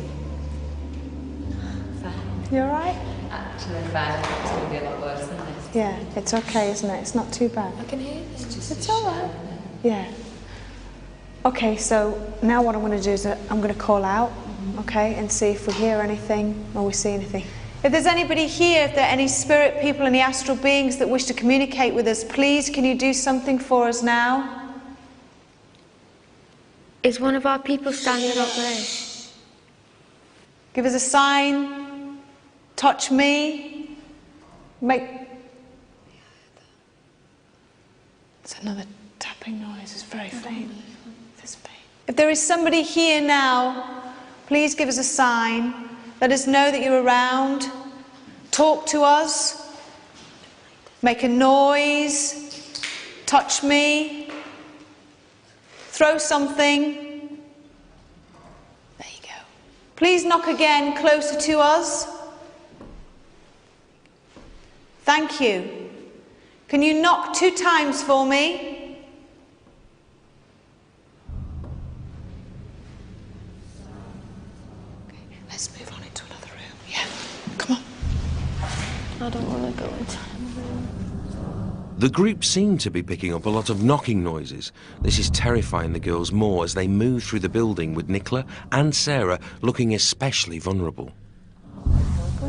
Speaker 4: You all right?
Speaker 7: Actually, fine. It's going to be a lot worse than this.
Speaker 4: Yeah. It's okay, isn't it? It's not too bad.
Speaker 3: I can hear this.
Speaker 4: It's all right. Yeah. Okay, so now what I'm going to do is I'm going to call out, okay, and see if we hear anything or we see anything. If there's anybody here, if there are any spirit people, any astral beings that wish to communicate with us, please can you do something for us now?
Speaker 5: Is one of our people standing up there?
Speaker 4: Give us a sign. Touch me. Make... It's another tapping noise. It's very faint. It's faint. If there is somebody here now, please give us a sign. Let us know that you're around. Talk to us. Make a noise. Touch me. Throw something. There you go. Please knock again, closer to us. Thank you. Can you knock 2 times for me? Okay, let's move on into another room. Yeah, come on.
Speaker 5: I don't want to go into.
Speaker 1: The group seem to be picking up a lot of knocking noises. This is terrifying the girls more as they move through the building with Nicola and Sarah looking especially vulnerable.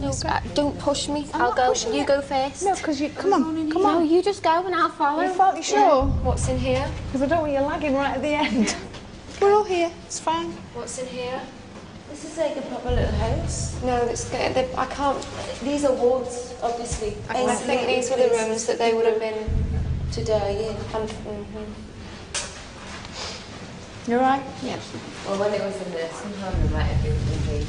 Speaker 5: No, don't push me. I'll go. You go first.
Speaker 4: No, because you... Come on, come
Speaker 5: No,
Speaker 4: on.
Speaker 5: you just go and I'll follow.
Speaker 4: You sure?
Speaker 3: What's in here?
Speaker 4: Because I don't want you lagging right at the end. We're all here. It's fine.
Speaker 3: What's in here?
Speaker 7: This is like a proper little house.
Speaker 3: No, I can't. These are wards, obviously. I think these were the rooms that they would have been
Speaker 7: to die in.
Speaker 4: You all right?
Speaker 3: Yeah.
Speaker 6: Well, when it was in there, somehow we might have been really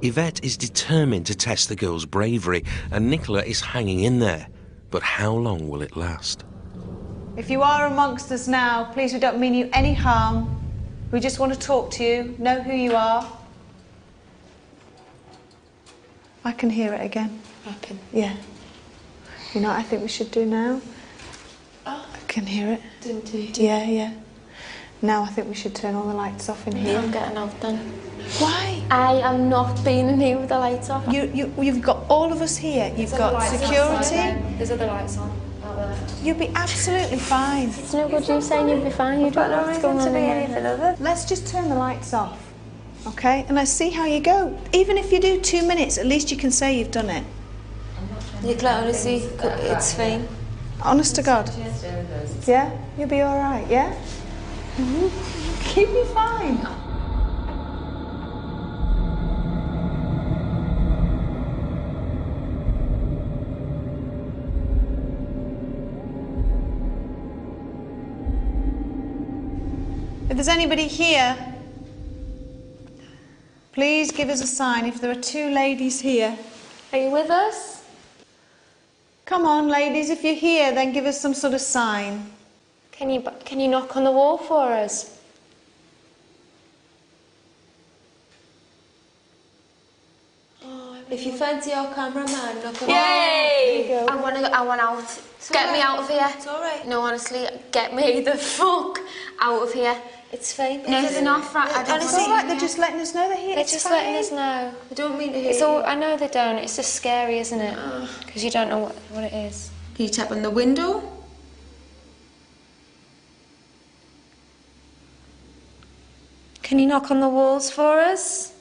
Speaker 1: Yvette is determined to test the girls' bravery, and Nicola is hanging in there. But how long will it last?
Speaker 4: If you are amongst us now, please, we don't mean you any harm. We just want to talk to you, know who you are. I can hear it again.
Speaker 3: Happen.
Speaker 4: Yeah. You know what I think we should do now? I can hear it.
Speaker 3: Didn't you?
Speaker 4: Yeah, yeah. Now I think we should turn all the lights off in here.
Speaker 5: I'm getting out then.
Speaker 4: Why?
Speaker 5: I am not being in here with the lights off.
Speaker 4: You've got all of us here. You've got security.
Speaker 3: There's other lights on out there.
Speaker 4: You'll be absolutely fine.
Speaker 5: It's no good you saying you'll be fine. You don't know what's going on in here.
Speaker 4: Let's just turn the lights off, okay? And let's see how you go. Even if you do 2 minutes, at least you can say you've done it.
Speaker 7: Nicola, honestly, it's fine.
Speaker 4: Honest to God. Yeah? You'll be all right, yeah? Keep me fine. If there's anybody here, please give us a sign. If there are 2 ladies here.
Speaker 5: Are you with us?
Speaker 4: Come on, ladies, if you're here, then give us some sort of sign.
Speaker 5: Can you knock on the wall for us?
Speaker 7: If you fancy our cameraman, knock on the
Speaker 5: Yay! I want out. Get me out of here.
Speaker 7: It's all right.
Speaker 5: No, honestly, get me the fuck out of here.
Speaker 7: It's fine.
Speaker 5: No, they're not right.
Speaker 4: It's all right, they're just letting us know they're here.
Speaker 5: They're just letting us know.
Speaker 7: I don't mean to hurt
Speaker 5: It's all.
Speaker 7: you.
Speaker 5: I know they don't. It's just scary, isn't it? Because you don't know what it is.
Speaker 7: Can you tap on the window?
Speaker 5: Can you knock on the walls for us?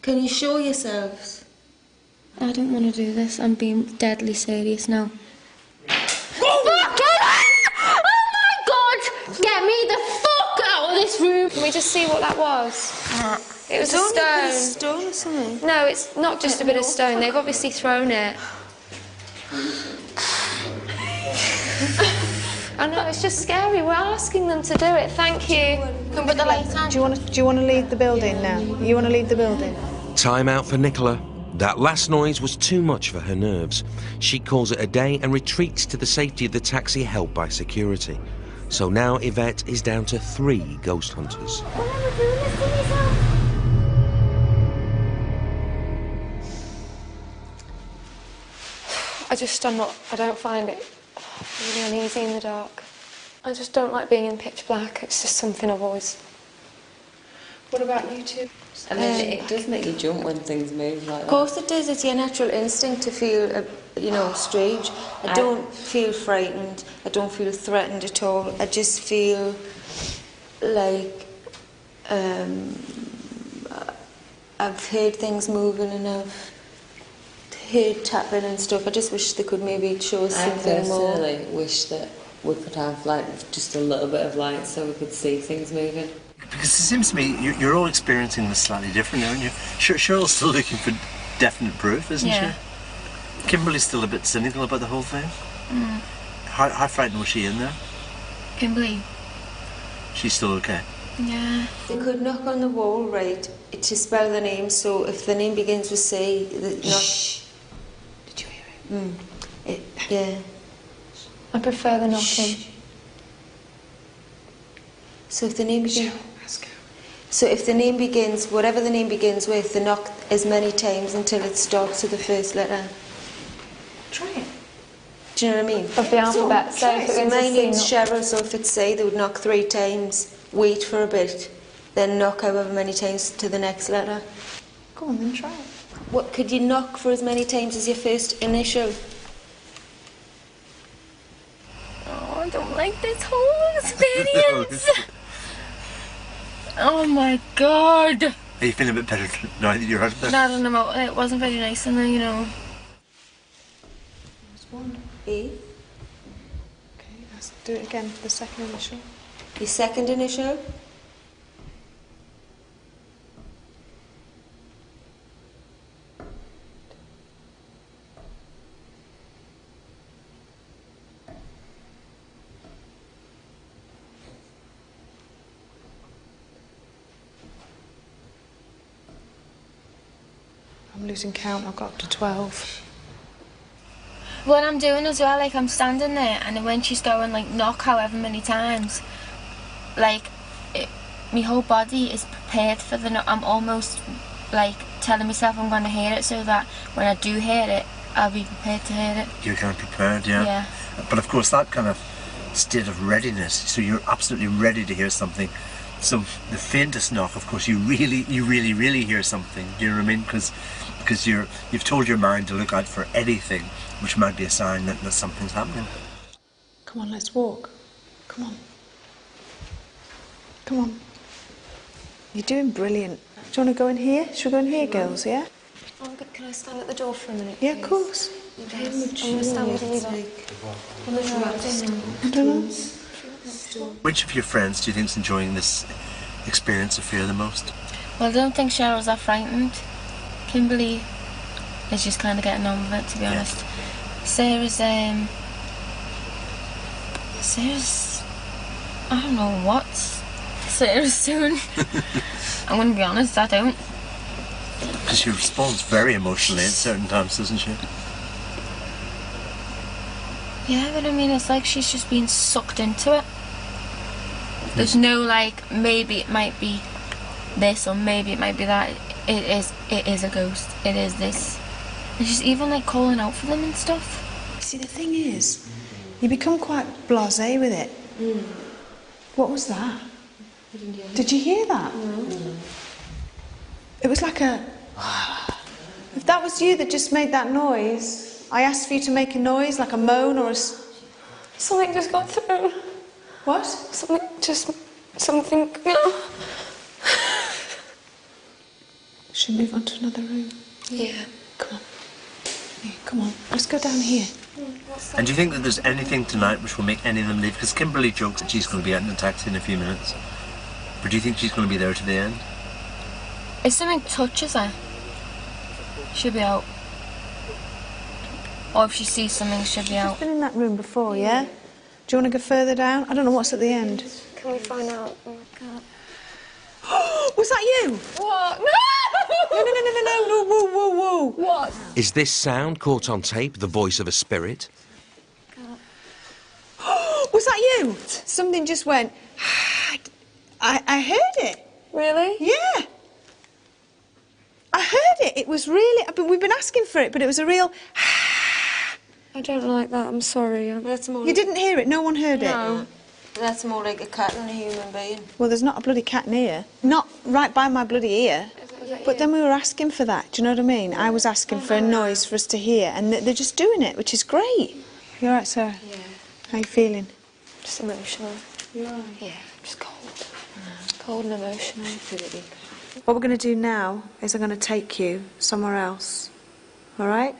Speaker 7: Can you show yourselves?
Speaker 5: I don't want to do this. I'm being deadly serious now. Oh my God! Get me the fuck out of this room! Can we just see what that was? It was a
Speaker 7: Only a bit of
Speaker 5: stone.
Speaker 7: stone or something.
Speaker 5: No, it's not just a bit of stone. They've obviously thrown it. I know, it's just scary. We're asking them to do it. Thank you. Can we put the lights on?
Speaker 4: Do you want to leave the building now? You want to leave the building?
Speaker 1: Time out for Nicola. That last noise was too much for her nerves. She calls it a day and retreats to the safety of the taxi held by security. So now Yvette is down to 3 ghost hunters.
Speaker 3: I don't find it really uneasy in the dark. I just don't like being in pitch black. It's just something I've always... What about you two?
Speaker 6: I mean, it does make you jump when things move like that.
Speaker 7: Of course it does. It's your natural instinct to feel, strange. I don't feel frightened. I don't feel threatened at all. I just feel like I've heard things moving and I've heard tapping and stuff. I just wish they could maybe show us something more.
Speaker 6: I personally wish that we could have like just a little bit of light so we could see things moving.
Speaker 9: Because it seems to me you're all experiencing this slightly differently, aren't you? Cheryl's still looking for definite proof, isn't she? Kimberly's still a bit cynical about the whole thing. How frightened was she in there?
Speaker 5: Kimberly.
Speaker 9: She's still okay?
Speaker 5: Yeah.
Speaker 11: They could knock on the wall, right, to spell the name, so if the name begins with C, the knock...
Speaker 4: Shh. Did you hear it?
Speaker 11: Yeah.
Speaker 5: I prefer the knocking.
Speaker 11: So if the name begins...
Speaker 4: Ask her.
Speaker 11: So if the name begins, whatever the name begins with, the knock as many times until it stops with the first letter.
Speaker 4: Try it.
Speaker 11: Do you know what I mean?
Speaker 5: Of the alphabet. So if it
Speaker 11: So
Speaker 5: was
Speaker 11: my
Speaker 5: a C,
Speaker 11: name's Cheryl, so if it's C, they would knock 3 times, wait for a bit, then knock however many times to the next letter.
Speaker 4: Go on then, try it.
Speaker 11: What, could you knock for as many times as your first initial?
Speaker 5: Oh, I don't like this whole experience. Oh my god.
Speaker 9: Are you feeling a bit better now that you're out of this?
Speaker 5: I don't know, it wasn't very nice in there, you know.
Speaker 11: E.
Speaker 4: Okay, let's do it again for the second initial.
Speaker 11: Your second initial?
Speaker 4: I'm losing count, I've got up to 12.
Speaker 5: What I'm doing as well, like I'm standing there and then when she's going like knock however many times, like my whole body is prepared for the knock. I'm almost like telling myself I'm going to hear it so that when I do hear it, I'll be prepared to hear it.
Speaker 9: You're kind of prepared, yeah.
Speaker 5: Yeah.
Speaker 9: But of course that kind of state of readiness, so you're absolutely ready to hear something. So the faintest knock, of course, you really hear something. Do you know what I mean? Because you've told your mind to look out for anything which might be a sign that something's happening.
Speaker 4: Come on, let's walk. Come on. Come on. You're doing brilliant. Do you want to go in here? Should we go in here, girls, yeah?
Speaker 3: Oh, can I stand at the door for a minute?
Speaker 4: Yeah, of course.
Speaker 3: I'm going to stand with Eva.
Speaker 4: I don't know.
Speaker 9: Which of your friends do you think's enjoying this experience of fear the most?
Speaker 5: Well, I don't think Cheryl's that frightened. Kimberly is just kind of getting on with it, to be honest. Sarah's, I don't know what Sarah's doing. I'm going to be honest, I don't.
Speaker 9: Because she responds very emotionally at certain times, doesn't she?
Speaker 5: Yeah, but I mean, it's like she's just being sucked into it. There's no like, maybe it might be this or maybe it might be that. It is a ghost. It is this. And she's even like calling out for them and stuff.
Speaker 4: See, the thing is, you become quite blasé with it. What was that? Did you hear that?
Speaker 11: No.
Speaker 4: It was like a... If that was you that just made that noise, I asked for you to make a noise, like a moan or a...
Speaker 3: Something just got through.
Speaker 4: What?
Speaker 3: Something, no.
Speaker 4: Should we move on to another room?
Speaker 3: Yeah.
Speaker 4: Come on. Yeah, come on. Let's go down here.
Speaker 9: And do you think that there's anything tonight which will make any of them leave? Because Kimberly jokes that she's going to be out in a taxi in a few minutes. But do you think she's going to be there to the end?
Speaker 5: If something touches her, she'll be out. Or if she sees something, she'll be out.
Speaker 4: You've been in that room before, yeah? Do you want to go further down? I don't know what's at the end.
Speaker 3: Can we find out? Oh my God.
Speaker 4: Was that you?
Speaker 3: What?
Speaker 4: No, whoa, whoa, whoa.
Speaker 3: What?
Speaker 1: Is this sound caught on tape the voice of a spirit?
Speaker 4: Was that you? Something just went... I heard it.
Speaker 3: Really?
Speaker 4: Yeah. I heard it. It was really... We've been asking for it, but it was a real...
Speaker 3: I don't like that. I'm sorry.
Speaker 11: That's more
Speaker 4: You didn't hear it? No one heard
Speaker 3: No.
Speaker 4: it?
Speaker 11: That's more like a cat than a human being.
Speaker 4: Well, there's not a bloody cat near. Not right by my bloody ear. But then we were asking for that. Do you know what I mean? I was asking for a noise for us to hear, and they're just doing it, which is great. You all right, Sarah?
Speaker 3: Yeah.
Speaker 4: How you feeling?
Speaker 3: Just emotional.
Speaker 4: You all right?
Speaker 3: Yeah. Just cold. Cold and emotional.
Speaker 4: What we're going to do now is I'm going to take you somewhere else. All right?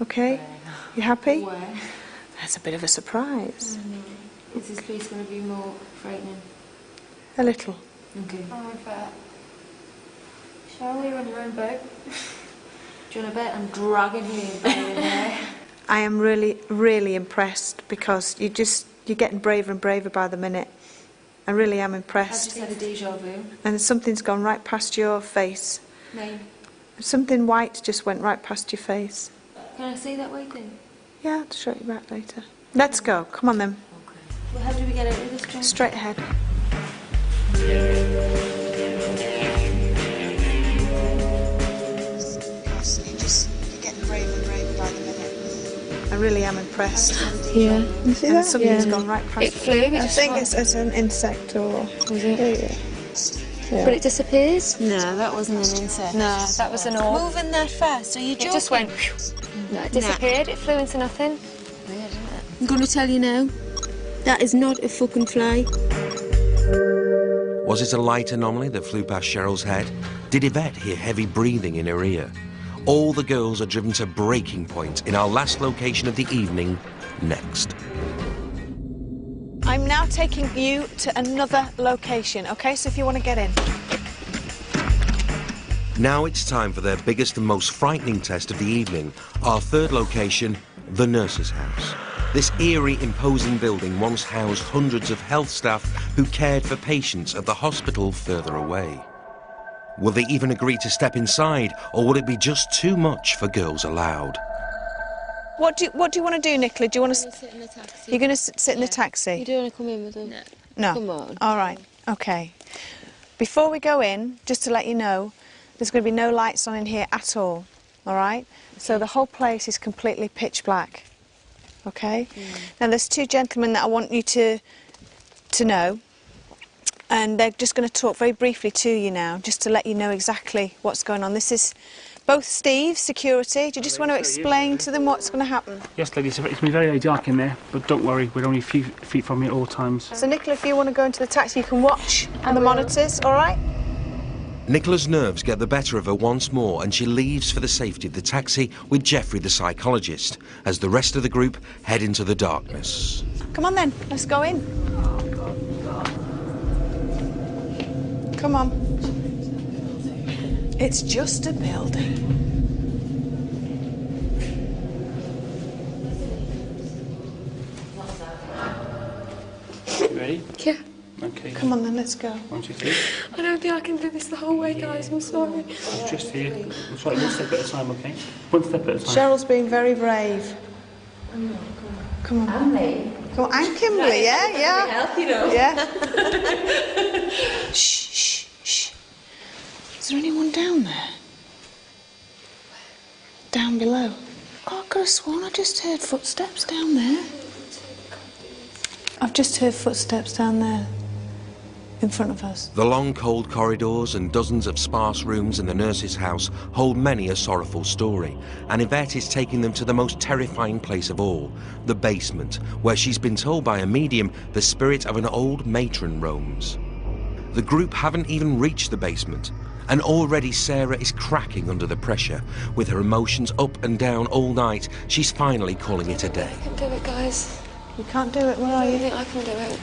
Speaker 4: Okay? You happy? Where? That's a bit of a surprise.
Speaker 7: Is this place going to be more frightening?
Speaker 4: A little.
Speaker 7: Okay.
Speaker 3: Oh, I bet. Shall we run your own boat?
Speaker 7: Do you want to bet I'm dragging you by the hair?
Speaker 4: I am really, really impressed because you're getting braver and braver by the minute. I really am
Speaker 7: I've
Speaker 4: impressed.
Speaker 7: just had a deja vu.
Speaker 4: And something's gone right past your face.
Speaker 7: Name.
Speaker 4: Something white just went right past your face.
Speaker 7: Can I say that white thing?
Speaker 4: Yeah, I'll show you back later. Let's go. Come on then.
Speaker 7: Well, how do we get out of this joint?
Speaker 4: Straight ahead. You're getting braver and braver by the minute. I really am impressed.
Speaker 5: Yeah.
Speaker 4: You see that? Something's gone right past
Speaker 3: It flew.
Speaker 4: I think it's an insect or...
Speaker 5: Was it?
Speaker 4: Yeah.
Speaker 3: But it disappears?
Speaker 7: No, that wasn't an insect.
Speaker 3: No, that was an orb.
Speaker 7: Moving that fast, are you joking?
Speaker 3: It just went... No, it disappeared. It flew into nothing.
Speaker 7: Weird, isn't it? I'm going to tell you now, that is not a fucking fly.
Speaker 1: Was it a light anomaly that flew past Cheryl's head? Did Yvette hear heavy breathing in her ear? All the girls are driven to breaking point in our last location of the evening, next.
Speaker 4: I'm now taking you to another location, okay? So if you want to get in.
Speaker 1: Now it's time for their biggest and most frightening test of the evening. Our third location, the nurse's house. This eerie, imposing building once housed hundreds of health staff who cared for patients at the hospital further away. Will they even agree to step inside, or will it be just too much for Girls Aloud?
Speaker 4: What do you want to do, Nicola? Do you want to
Speaker 7: sit in the taxi.
Speaker 4: You're going to sit in the taxi?
Speaker 7: You don't want to come in with them?
Speaker 4: No.
Speaker 7: Come on.
Speaker 4: All right. Okay. Before we go in, just to let you know, there's going to be no lights on in here at all. All right? Okay. So the whole place is completely pitch black. Okay? Now there's two gentlemen that I want you to know. And they're just going to talk very briefly to you now, just to let you know exactly what's going on. This is both Steve, security. Do you just want to explain to them what's going to happen?
Speaker 12: Yes, ladies, it's going to be very, very dark in there, but don't worry, we're only a few feet from you at all times.
Speaker 4: So, Nicola, if you want to go into the taxi, you can watch on the monitors, all right?
Speaker 1: Nicola's nerves get the better of her once more, and she leaves for the safety of the taxi with Jeffrey the psychologist, as the rest of the group head into the darkness.
Speaker 4: Come on then, let's go in. Come on. It's just a building.
Speaker 12: You ready?
Speaker 3: Yeah.
Speaker 12: Okay.
Speaker 4: Come on then, let's go.
Speaker 12: 1, 2, 3.
Speaker 3: I don't think I can do this the whole way, guys. I'm sorry.
Speaker 12: Just here. We'll try one step at a time, okay? One step at a time.
Speaker 4: Cheryl's being very brave. Come on.
Speaker 7: Emily.
Speaker 4: Come on, and Kimberly, yeah.
Speaker 7: Help, you know.
Speaker 4: Yeah. Shh, shh, shh. Is there anyone down there? Down below? Oh, I could have sworn I just heard footsteps down there. I've just heard footsteps down there in front of us.
Speaker 1: The long, cold corridors and dozens of sparse rooms in the nurse's house hold many a sorrowful story, and Yvette is taking them to the most terrifying place of all, the basement, where she's been told by a medium the spirit of an old matron roams. The group haven't even reached the basement, and already Sarah is cracking under the pressure. With her emotions up and down all night, she's finally calling it a day.
Speaker 3: I can do it, guys.
Speaker 4: You can't do it, where are
Speaker 3: I
Speaker 4: you?
Speaker 3: think I can do it.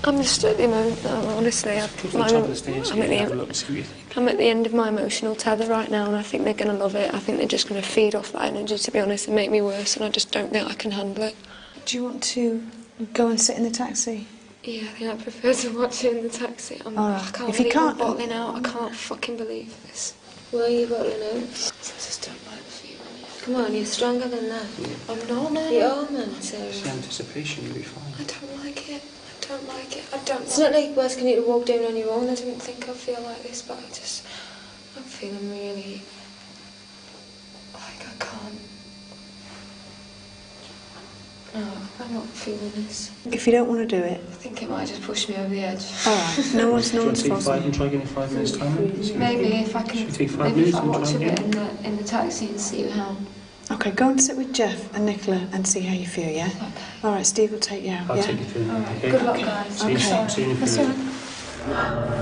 Speaker 3: I'm just at the moment, honestly, I'm at the end of my emotional tether right now, and I think they're going to love it. I think they're just going to feed off that energy, to be honest, and make me worse, and I just don't think I can handle it.
Speaker 4: Do you want to go and sit in the taxi?
Speaker 3: Yeah, I think I prefer to watch it in the taxi.
Speaker 4: All right.
Speaker 3: I can't
Speaker 4: If you
Speaker 3: believe
Speaker 4: can't-
Speaker 3: I'm bottling out. I can't fucking believe this.
Speaker 7: Why are you bottling out?
Speaker 3: I just don't like the feeling.
Speaker 7: Come on, you're stronger than that.
Speaker 3: I'm not, man.
Speaker 7: You are, man, Sarah.
Speaker 12: It's the anticipation, you'll be fine.
Speaker 3: I don't like it. I don't like it. I don't
Speaker 7: It's not like we're asking you to walk down on your own.
Speaker 3: I didn't think I'd feel like this, but I'm feeling really, like I can't. No, I'm not feeling this.
Speaker 4: If you don't want to do it.
Speaker 3: I think it might just push me over the edge.
Speaker 4: All right. No one's
Speaker 12: Do you want to take 5
Speaker 4: forcing.
Speaker 12: and try getting 5 minutes time?
Speaker 3: Maybe if I can.
Speaker 12: Should we take 5
Speaker 3: Maybe
Speaker 12: minutes
Speaker 3: if I
Speaker 12: and
Speaker 3: watch
Speaker 12: try
Speaker 3: a
Speaker 12: again?
Speaker 3: bit in the taxi and see how.
Speaker 4: Okay, go and sit with Jeff and Nicola and see how you feel, yeah?
Speaker 3: Okay.
Speaker 4: All right, Steve will take you out,
Speaker 12: I'll
Speaker 4: yeah?
Speaker 12: take you through.
Speaker 3: All right.
Speaker 12: Okay.
Speaker 3: Good luck, guys.
Speaker 12: See you,
Speaker 4: Okay.
Speaker 12: see you in a
Speaker 3: That's
Speaker 12: few
Speaker 3: all
Speaker 12: minutes.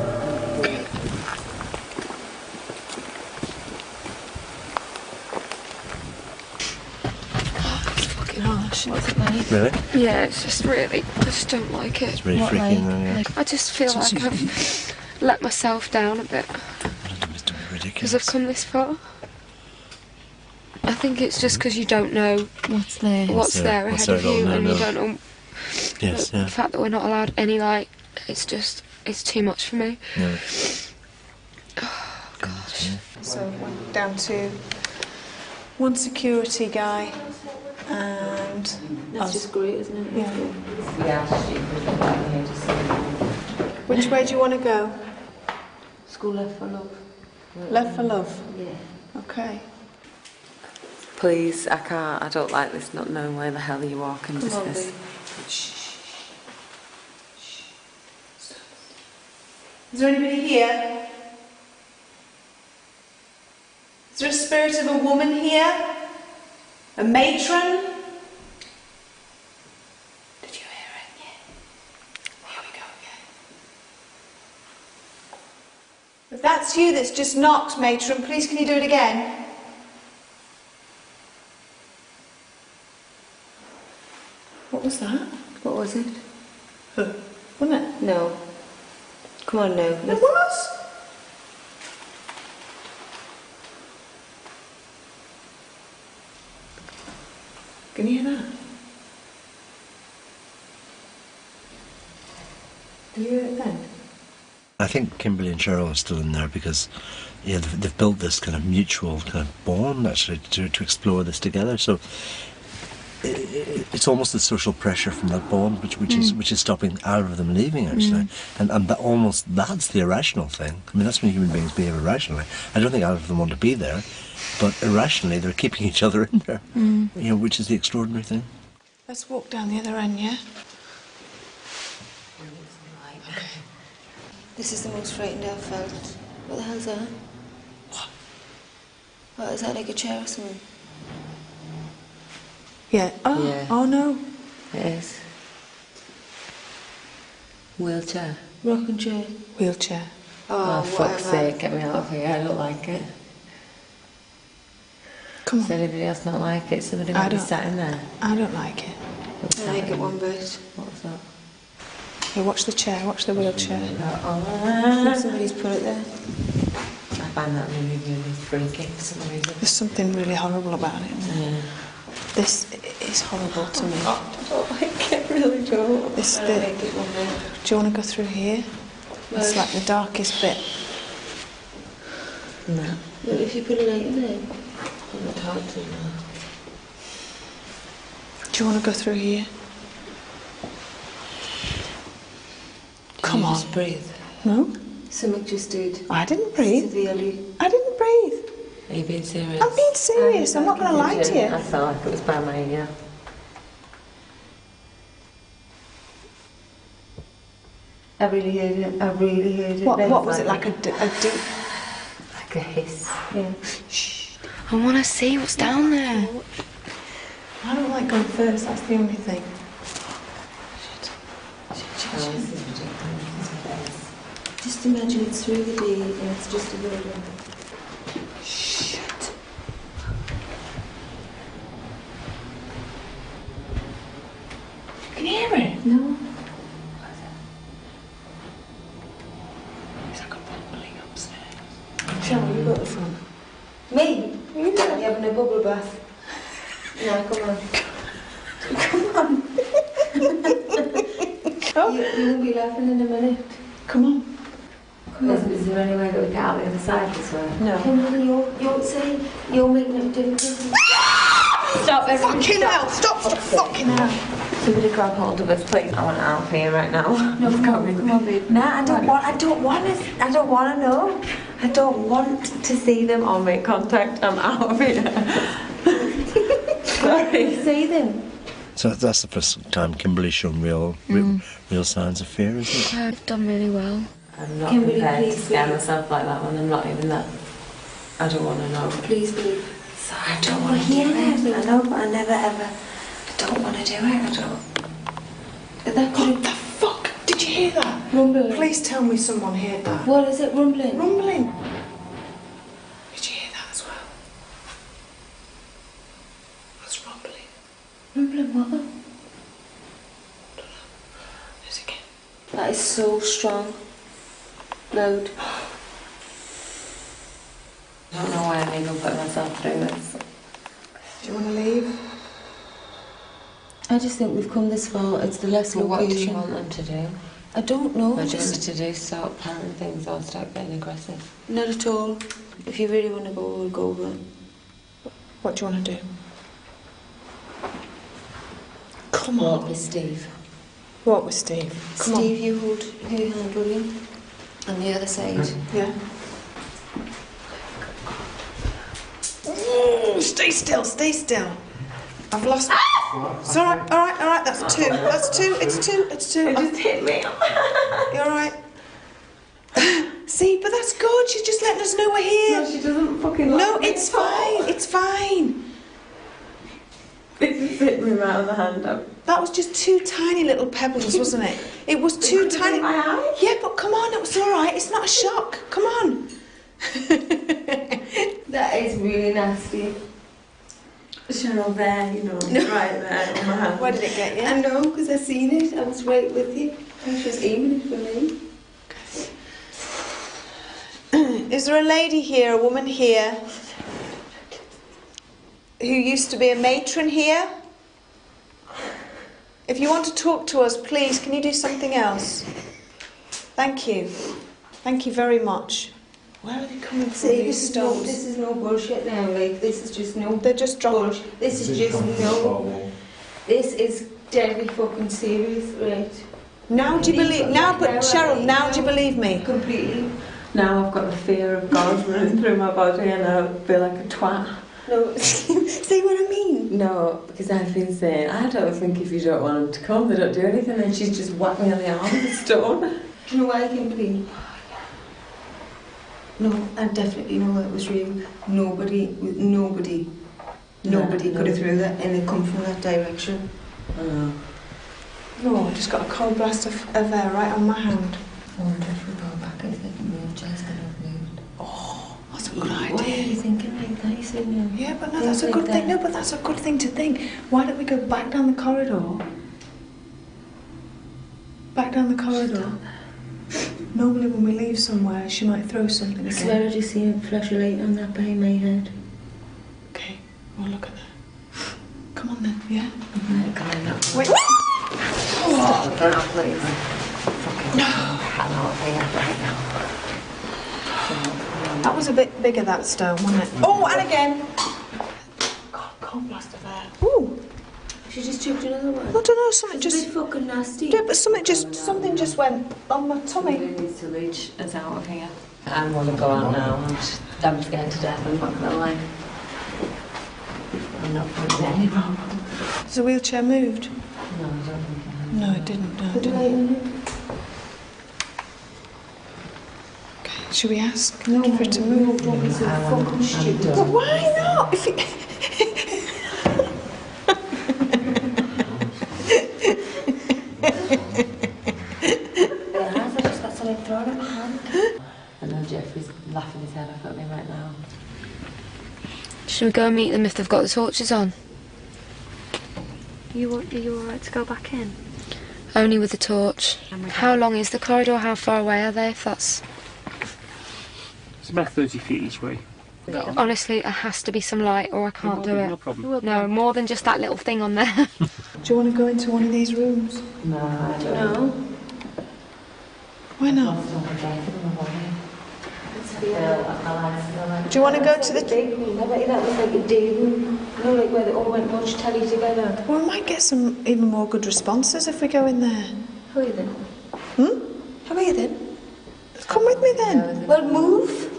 Speaker 4: Fucking hard. gosh.
Speaker 5: What's it like?
Speaker 9: Really?
Speaker 3: Yeah, it's just really, I just don't like it.
Speaker 9: It's really
Speaker 5: What,
Speaker 9: freaky.
Speaker 5: like-
Speaker 9: Yeah.
Speaker 3: I just feel like I've let myself down a bit
Speaker 9: It's ridiculous.
Speaker 3: because I've come this far. I think it's just because you don't know
Speaker 5: What's there?
Speaker 3: what's there ahead of you, and you don't know
Speaker 9: Yes,
Speaker 3: the fact that we're not allowed any light. It's just, it's too much for me.
Speaker 9: No.
Speaker 3: Oh, gosh.
Speaker 4: So we're down to one security guy and...
Speaker 7: That's just great, isn't it?
Speaker 4: Yeah.
Speaker 6: Yeah.
Speaker 4: Which way do you want to go?
Speaker 7: School left for love.
Speaker 4: Left for love?
Speaker 7: Yeah.
Speaker 4: Okay.
Speaker 6: Please, I can't. I don't like this not knowing where the hell you're walking.
Speaker 7: Come on,
Speaker 6: this.
Speaker 7: babe.
Speaker 4: Is there anybody here? Is there a spirit of a woman here? A matron? Did you hear it? Yeah. Here we go again. If that's you that's just knocked, matron, please can you do it again? What was that?
Speaker 7: What was it?
Speaker 4: Wasn't it?
Speaker 7: No. Come on now.
Speaker 4: It was. Can you hear that? Did you hear it then?
Speaker 9: I think Kimberly and Cheryl are still in there because they've built this kind of mutual kind of bond actually to explore this together. So it's almost the social pressure from that bond which is stopping either of them leaving actually, and that's the irrational thing. I mean, that's when human beings behave irrationally. I don't think either of them want to be there, but irrationally they're keeping each other in there. Which is the extraordinary thing.
Speaker 4: Let's walk down the other end, yeah?
Speaker 7: This is the most frightened I've felt. What the hell's that? What, is that like a chair or something?
Speaker 4: Yeah. Oh,
Speaker 6: Yeah.
Speaker 4: Oh no.
Speaker 6: It is. Wheelchair.
Speaker 7: Rocking chair.
Speaker 4: Wheelchair.
Speaker 6: Oh, fuck's
Speaker 7: whatever.
Speaker 6: sake, get me out of here. I don't like it.
Speaker 4: Come
Speaker 6: Does
Speaker 4: on.
Speaker 6: anybody else not like it? Somebody
Speaker 4: I
Speaker 6: might be
Speaker 4: don't.
Speaker 6: sat in there.
Speaker 4: I don't like it.
Speaker 7: I like it one bit.
Speaker 6: What's that?
Speaker 4: Here, watch the chair, watch the wheelchair.
Speaker 7: Somebody's put it there.
Speaker 6: I find that really, really freaky for some reason.
Speaker 4: There's something really horrible about it.
Speaker 6: Yeah.
Speaker 4: This is horrible to me.
Speaker 6: I don't like it, really don't.
Speaker 4: This
Speaker 7: I
Speaker 4: bit.
Speaker 7: like it one bit.
Speaker 4: Do you want to go through here? It's like the darkest bit.
Speaker 6: No.
Speaker 7: Well, if you put a light in there.
Speaker 6: I'm not hard to know.
Speaker 4: Do you want to go through here? Come
Speaker 6: you
Speaker 4: on.
Speaker 6: Just breathe.
Speaker 4: No?
Speaker 7: Something just did.
Speaker 4: I didn't breathe.
Speaker 7: Severely.
Speaker 4: I didn't breathe.
Speaker 6: Are you being serious?
Speaker 4: I'm being serious. I'm not going to lie to
Speaker 6: I
Speaker 4: you.
Speaker 6: felt like it was by my ear.
Speaker 7: I really heard it. I really heard it.
Speaker 4: What was it, like a deep...
Speaker 6: Like a hiss.
Speaker 7: Yeah.
Speaker 3: I want to see what's down there.
Speaker 4: I don't like going first, that's the only thing.
Speaker 6: Oh, this is ridiculous.
Speaker 7: Just imagine it's through the day and it's just a building.
Speaker 4: Shit. You can hear it?
Speaker 7: No.
Speaker 4: It's like a bubbling upstairs.
Speaker 7: Cheryl, you got the phone. Me? You having a bubble bath. No, come on. Come on. You won't be laughing in a minute.
Speaker 4: Come on.
Speaker 6: Is there any way that we get out the other side this way?
Speaker 4: No.
Speaker 7: Kimberly, you're saying you're making it difficult.
Speaker 6: Stop, everybody.
Speaker 4: Fucking hell! Stop! Fucking hell!
Speaker 6: Somebody grab hold of us, please. I want out of here right now.
Speaker 7: No, come on, babe.
Speaker 6: Nah, I don't want to know. I don't want to see them or make contact. I'm out of here. Sorry.
Speaker 7: Say them.
Speaker 9: So that's the first time Kimberly's shown real signs of fear, isn't it?
Speaker 3: I've done really well.
Speaker 6: I'm not
Speaker 7: Kimberly,
Speaker 6: prepared to
Speaker 7: please,
Speaker 6: scare
Speaker 7: babe.
Speaker 6: myself like that when I'm not even that. I don't want to know.
Speaker 7: Please, babe.
Speaker 6: So I don't want to do it. I know, but I never ever. I don't want to do it. I don't.
Speaker 4: What the fuck? Did you hear that?
Speaker 7: Rumbling.
Speaker 4: Please tell me someone heard that.
Speaker 7: What is it? Rumbling?
Speaker 4: Rumbling. Did you hear that as well? That's rumbling.
Speaker 7: Rumbling What? That is so strong. Loud.
Speaker 6: I don't know why I'm even putting myself through this.
Speaker 4: Do you want to leave?
Speaker 7: I just think we've come this far. It's the less
Speaker 6: Well,
Speaker 7: location.
Speaker 6: what do you want them to do?
Speaker 7: I don't know.
Speaker 6: What do you want them to do? Start planning things or start getting aggressive?
Speaker 7: Not at all. If you really want to go, we'll go then.
Speaker 4: What do you want to do? Come
Speaker 6: Walk
Speaker 4: on.
Speaker 6: with Steve.
Speaker 4: What with Steve? Come
Speaker 7: Steve, you hold her hand, will you? On the other side.
Speaker 4: Yeah. Stay still, stay still. I've lost. It's all right, all right, all right. That's two. That's two. It's two. It's two.
Speaker 6: It just hit me.
Speaker 4: You're all right. See, but that's good. She's just letting us know we're here.
Speaker 6: No, she doesn't fucking like
Speaker 4: No,
Speaker 6: me
Speaker 4: it's
Speaker 6: at all.
Speaker 4: fine. It's fine.
Speaker 6: It just hit me right on the hand up.
Speaker 4: That was just two tiny little pebbles, wasn't it? It was two tiny.
Speaker 6: My eye?
Speaker 4: Yeah, but come on. It was all right. It's not a shock. Come on.
Speaker 7: That is really nasty.
Speaker 6: Cheryl there, you know, right there on my hand.
Speaker 4: Where did it get you?
Speaker 7: I know, because I seen it. I was right with you. And she was aiming it for me.
Speaker 4: Is there a lady here, a woman here, who used to be a matron here? If you want to talk to us, please, can you do something else? Thank you. Thank you very much. Where are they coming from,
Speaker 7: See,
Speaker 4: these stones?
Speaker 7: this is no bullshit now, like, this is just no...
Speaker 4: They're just dropping.
Speaker 7: bullshit. This is just no... This is deadly fucking serious, right?
Speaker 4: Now do you believe... Now, but Cheryl, now do you believe me?
Speaker 7: Completely.
Speaker 6: Now I've got the fear of God running through my body and I feel like a twat.
Speaker 7: No, see what I mean?
Speaker 6: No, because I've been saying, I don't think if you don't want them to come, they don't do anything, and she's just whacked me on the arm with a stone.
Speaker 7: Do you know why I can believe? No, I definitely know it was real. Nobody could have threw that, and it come from that direction.
Speaker 4: No, I just got a cold blast of air right on my hand.
Speaker 6: I wonder if we go back and think the wheelchair's going to move.
Speaker 4: Oh, that's a good
Speaker 6: Why are
Speaker 4: idea.
Speaker 6: you thinking like that? You said no.
Speaker 4: Yeah, but no,
Speaker 6: Things
Speaker 4: that's a
Speaker 6: like
Speaker 4: good thing.
Speaker 6: that.
Speaker 4: No, but that's a good thing to think. Why don't we go back down the corridor? Back down the corridor. Normally when we leave somewhere, she might throw something
Speaker 7: I swear
Speaker 4: again.
Speaker 7: I just seen a flash of light on that behind my head.
Speaker 4: Okay, well look at that. Come on then, yeah?
Speaker 6: Come on, that
Speaker 4: Wait.
Speaker 6: Stop it now, please. Fucking hell out of here right now.
Speaker 4: That was a bit bigger, that stone, wasn't it? Oh, and again. God, cold blast of air. Ooh.
Speaker 7: She just chucked another one.
Speaker 4: I don't know, something
Speaker 7: It's a
Speaker 4: just...
Speaker 7: bit fucking nasty.
Speaker 4: Yeah, but something just went on my tummy.
Speaker 6: Somebody needs to reach us out of here. I want to go out now. I'm scared to death, I'm not going to lie. I'm not putting any wrong.
Speaker 4: Has the wheelchair moved?
Speaker 6: No, I don't think it has.
Speaker 4: No, it didn't. No, it didn't. Okay, should we ask for it to move?
Speaker 7: Don't be so fucking stupid.
Speaker 4: But why not? If it...
Speaker 6: I know Jeffrey's laughing his head off at me right now.
Speaker 3: Should we go and meet them if they've got the torches on? Are you alright to go back in? Only with the torch. How long is the corridor? How far away are they, if that's...
Speaker 12: It's about 30 feet each way.
Speaker 3: Honestly, there has to be some light or I can't do it.
Speaker 12: No problem.
Speaker 3: No, more than just that little thing on there.
Speaker 4: Do you want to go into one of these rooms?
Speaker 6: No, I don't
Speaker 7: No.
Speaker 4: Why not? Do you want to go to the...
Speaker 7: I bet you that was like a day room. You know, like where they all went to watch telly together.
Speaker 4: Well, we might get some even more good responses if we go in there.
Speaker 7: How are you then?
Speaker 4: Hmm?
Speaker 7: How are you then?
Speaker 4: Come with me then.
Speaker 7: Well, move.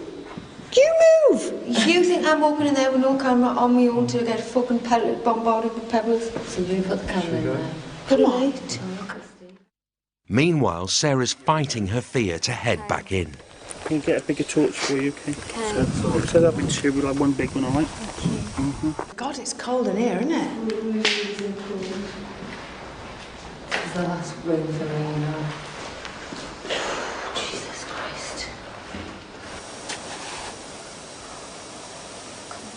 Speaker 4: You move!
Speaker 7: You think I'm walking in there with no camera on my own to get fucking bombarded with pebbles?
Speaker 6: So you put the camera in there.
Speaker 7: Put a light.
Speaker 1: Meanwhile, Sarah's fighting her fear to head back in.
Speaker 12: Can you get a bigger torch for you, okay? So that'll be two, we'll have one big one, alright?
Speaker 4: God, it's cold in here, isn't it?
Speaker 6: It's the last room for me now. Jesus Christ.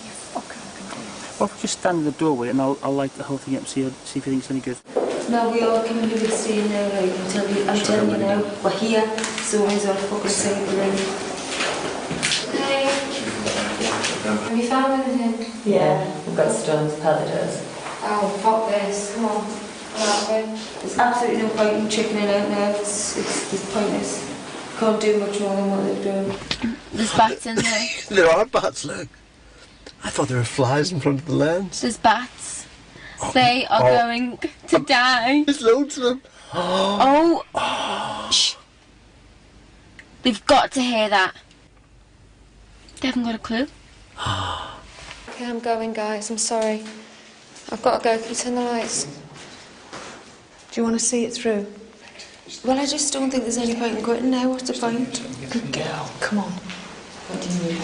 Speaker 3: You fucker, I can do this.
Speaker 12: What if we just stand in the doorway and I'll light the whole thing up, see if you think it's any good?
Speaker 7: No, we all can do it staying there, like, I'm telling you now, we're here, so as our fucking side the ring.
Speaker 3: Hey. Have you found anything?
Speaker 6: Yeah, we've got stones, pelleters.
Speaker 3: Oh, fuck this. Come on. Come out of it.
Speaker 7: There's absolutely no point in chickening out now, it's pointless. Can't do much more than what they're doing.
Speaker 5: There's bats in there.
Speaker 9: There are bats, look. I thought there were flies in front of the lens.
Speaker 5: There's bats. They are going to die.
Speaker 9: There's loads of them.
Speaker 5: Oh. Shh. They've got to hear that. They haven't got a clue.
Speaker 3: Okay, I'm going, guys. I'm sorry. I've got to go. Can you turn the lights?
Speaker 4: Do you want to see it through?
Speaker 7: Well, I just don't think there's any point in quitting now. What's the point?
Speaker 4: Good girl. Come on.
Speaker 7: What do you mean?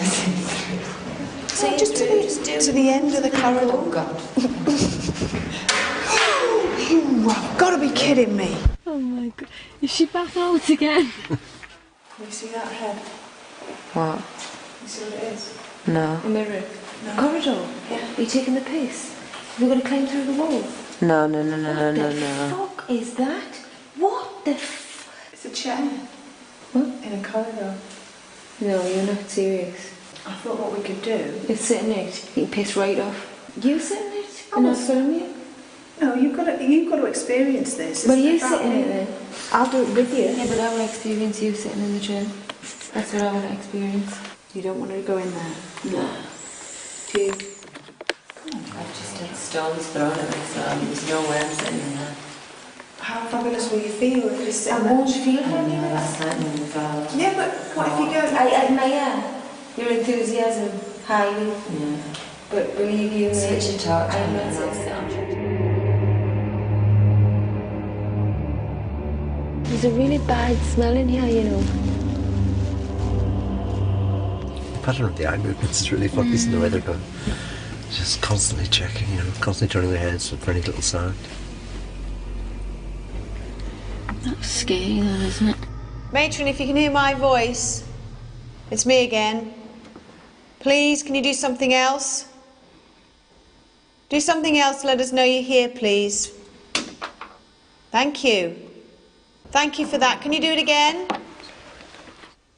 Speaker 4: So just to the end of the corridor.
Speaker 7: Oh, God.
Speaker 4: You have got to be kidding me.
Speaker 5: Oh my God. Is she back out again?
Speaker 4: Can you see that head?
Speaker 7: What?
Speaker 4: You see what it is?
Speaker 7: No.
Speaker 4: A mirror.
Speaker 7: No. Corridor?
Speaker 4: Yeah.
Speaker 7: Are you taking the piss? We're going to climb through the wall?
Speaker 6: No.
Speaker 7: What the fuck is that? What the f...
Speaker 4: It's a chair.
Speaker 7: What?
Speaker 4: In a corridor.
Speaker 7: No, you're not serious.
Speaker 4: I thought what we could do...
Speaker 7: It's sitting in it. You can piss right off. You sit in it? And I'll film you?
Speaker 4: No, you've got to experience this.
Speaker 7: But you sitting in it then?
Speaker 4: I'll do it with you.
Speaker 7: Yeah, but I want to experience you sitting in the chair. That's what I want to experience.
Speaker 4: You don't want to go in there?
Speaker 7: No.
Speaker 4: Do you?
Speaker 6: I've just had stones thrown at me, so there's no way I'm sitting in there.
Speaker 4: How fabulous will you feel if you sit
Speaker 7: I
Speaker 4: in there?
Speaker 7: won't feel fabulous.
Speaker 6: Last night when we fell.
Speaker 4: Yeah, but what if you go...
Speaker 7: I admire your enthusiasm highly.
Speaker 6: Yeah.
Speaker 7: But believe you me,
Speaker 6: Switch your torch
Speaker 7: I'm
Speaker 6: on
Speaker 7: not
Speaker 6: and I'll
Speaker 7: sitting
Speaker 6: sit on
Speaker 7: there. There's a really bad smell in here, you know.
Speaker 9: The pattern of the eye movements is really funny, isn't the way they're going. Just constantly checking, constantly turning their heads for any little sound.
Speaker 5: That's scary though, isn't it?
Speaker 4: Matron, if you can hear my voice, it's me again. Please, can you do something else? Do something else to let us know you're here, please. Thank you. Thank you for that. Can you do it again?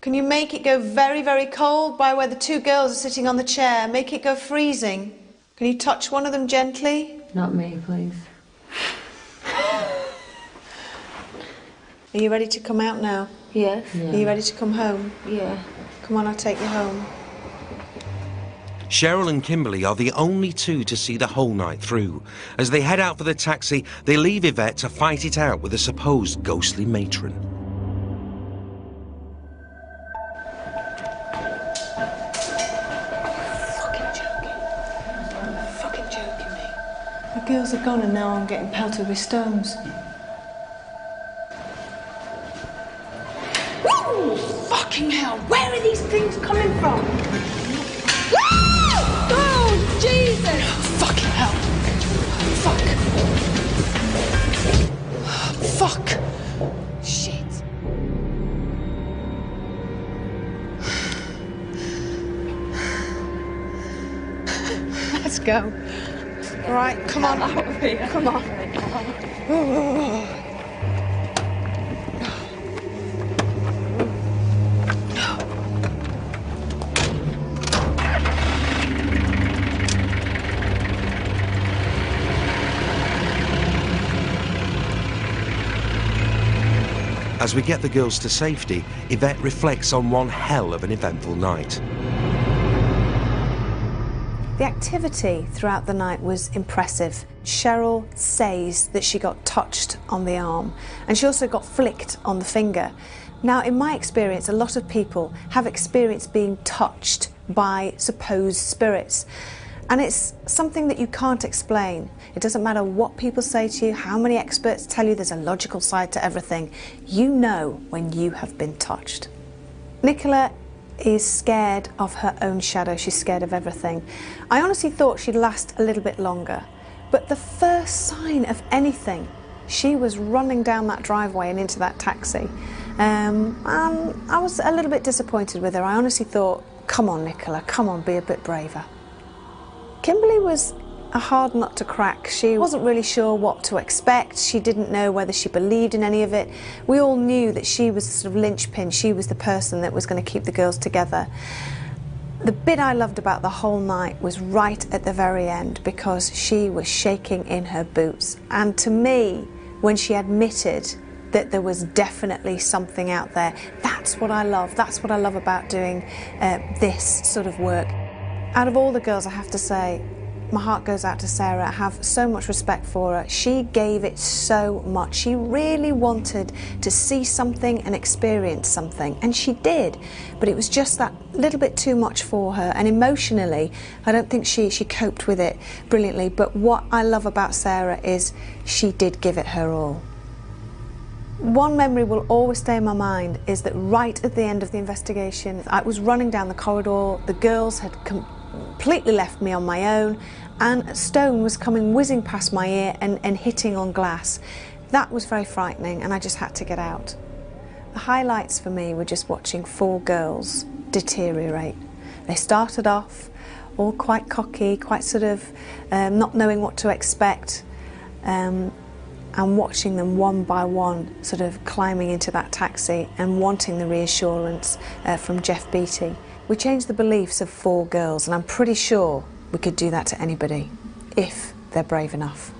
Speaker 4: Can you make it go very, very cold by where the two girls are sitting on the chair? Make it go freezing. Can you touch one of them gently?
Speaker 6: Not me, please.
Speaker 4: Are you ready to come out now?
Speaker 7: Yes.
Speaker 4: Are you ready to come home?
Speaker 7: Yeah.
Speaker 4: Come on, I'll take you home.
Speaker 1: Cheryl and Kimberly are the only two to see the whole night through. As they head out for the taxi, they leave Yvette to fight it out with a supposed ghostly matron.
Speaker 4: Fucking joking me. The girls are gone and now I'm getting pelted with stones. Woo! Fucking hell, where are these things coming from? Oh, Jesus! Fucking hell. Fuck. Shit. Let's go. All right, come on. Come on.
Speaker 1: As we get the girls to safety, Yvette reflects on one hell of an eventful night.
Speaker 4: The activity throughout the night was impressive. Cheryl says that she got touched on the arm and she also got flicked on the finger. Now, in my experience, a lot of people have experienced being touched by supposed spirits. And it's something that you can't explain. It doesn't matter what people say to you, how many experts tell you there's a logical side to everything. You know when you have been touched. Nicola is scared of her own shadow. She's scared of everything. I honestly thought she'd last a little bit longer. But the first sign of anything, she was running down that driveway and into that taxi. And I was a little bit disappointed with her. I honestly thought, come on, Nicola, come on, be a bit braver. Kimberly was a hard nut to crack. She wasn't really sure what to expect. She didn't know whether she believed in any of it. We all knew that she was the sort of linchpin. She was the person that was going to keep the girls together. The bit I loved about the whole night was right at the very end, because she was shaking in her boots. And to me, when she admitted that there was definitely something out there, that's what I love. That's what I love about doing this sort of work. Out of all the girls, I have to say, my heart goes out to Sarah. I have so much respect for her. She gave it so much. She really wanted to see something and experience something, and she did. But it was just that little bit too much for her, and emotionally, I don't think she coped with it brilliantly. But what I love about Sarah is she did give it her all. One memory will always stay in my mind is that right at the end of the investigation, I was running down the corridor. The girls had completely left me on my own, and a stone was coming whizzing past my ear and hitting on glass. That was very frightening, and I just had to get out. The highlights for me were just watching 4 girls deteriorate. They started off all quite cocky, quite sort of not knowing what to expect, and watching them one by one sort of climbing into that taxi and wanting the reassurance from Jeff Beattie. We changed the beliefs of 4 girls, and I'm pretty sure we could do that to anybody, if they're brave enough.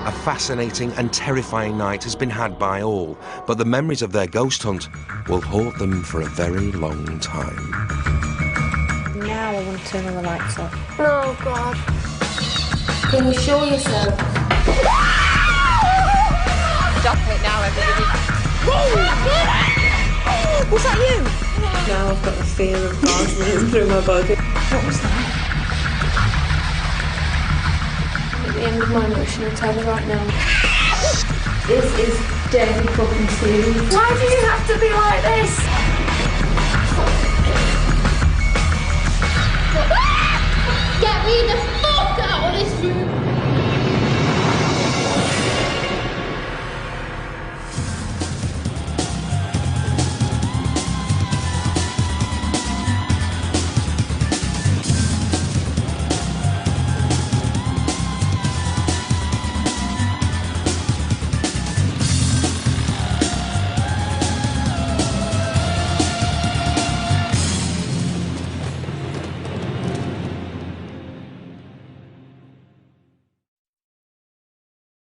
Speaker 1: A fascinating and terrifying night has been had by all, but the memories of their ghost hunt will haunt them for a very long time.
Speaker 4: Now I want to turn all the lights off.
Speaker 5: Oh, God. Can you show yourself?
Speaker 11: Stop it now, everybody.
Speaker 4: Was that you?
Speaker 11: Now I've got the fear of God running through my body.
Speaker 4: What was that?
Speaker 5: At the end of my emotional tether right now. This is deadly fucking serious. Why do you have to be like this? Get me the fuck out of this room!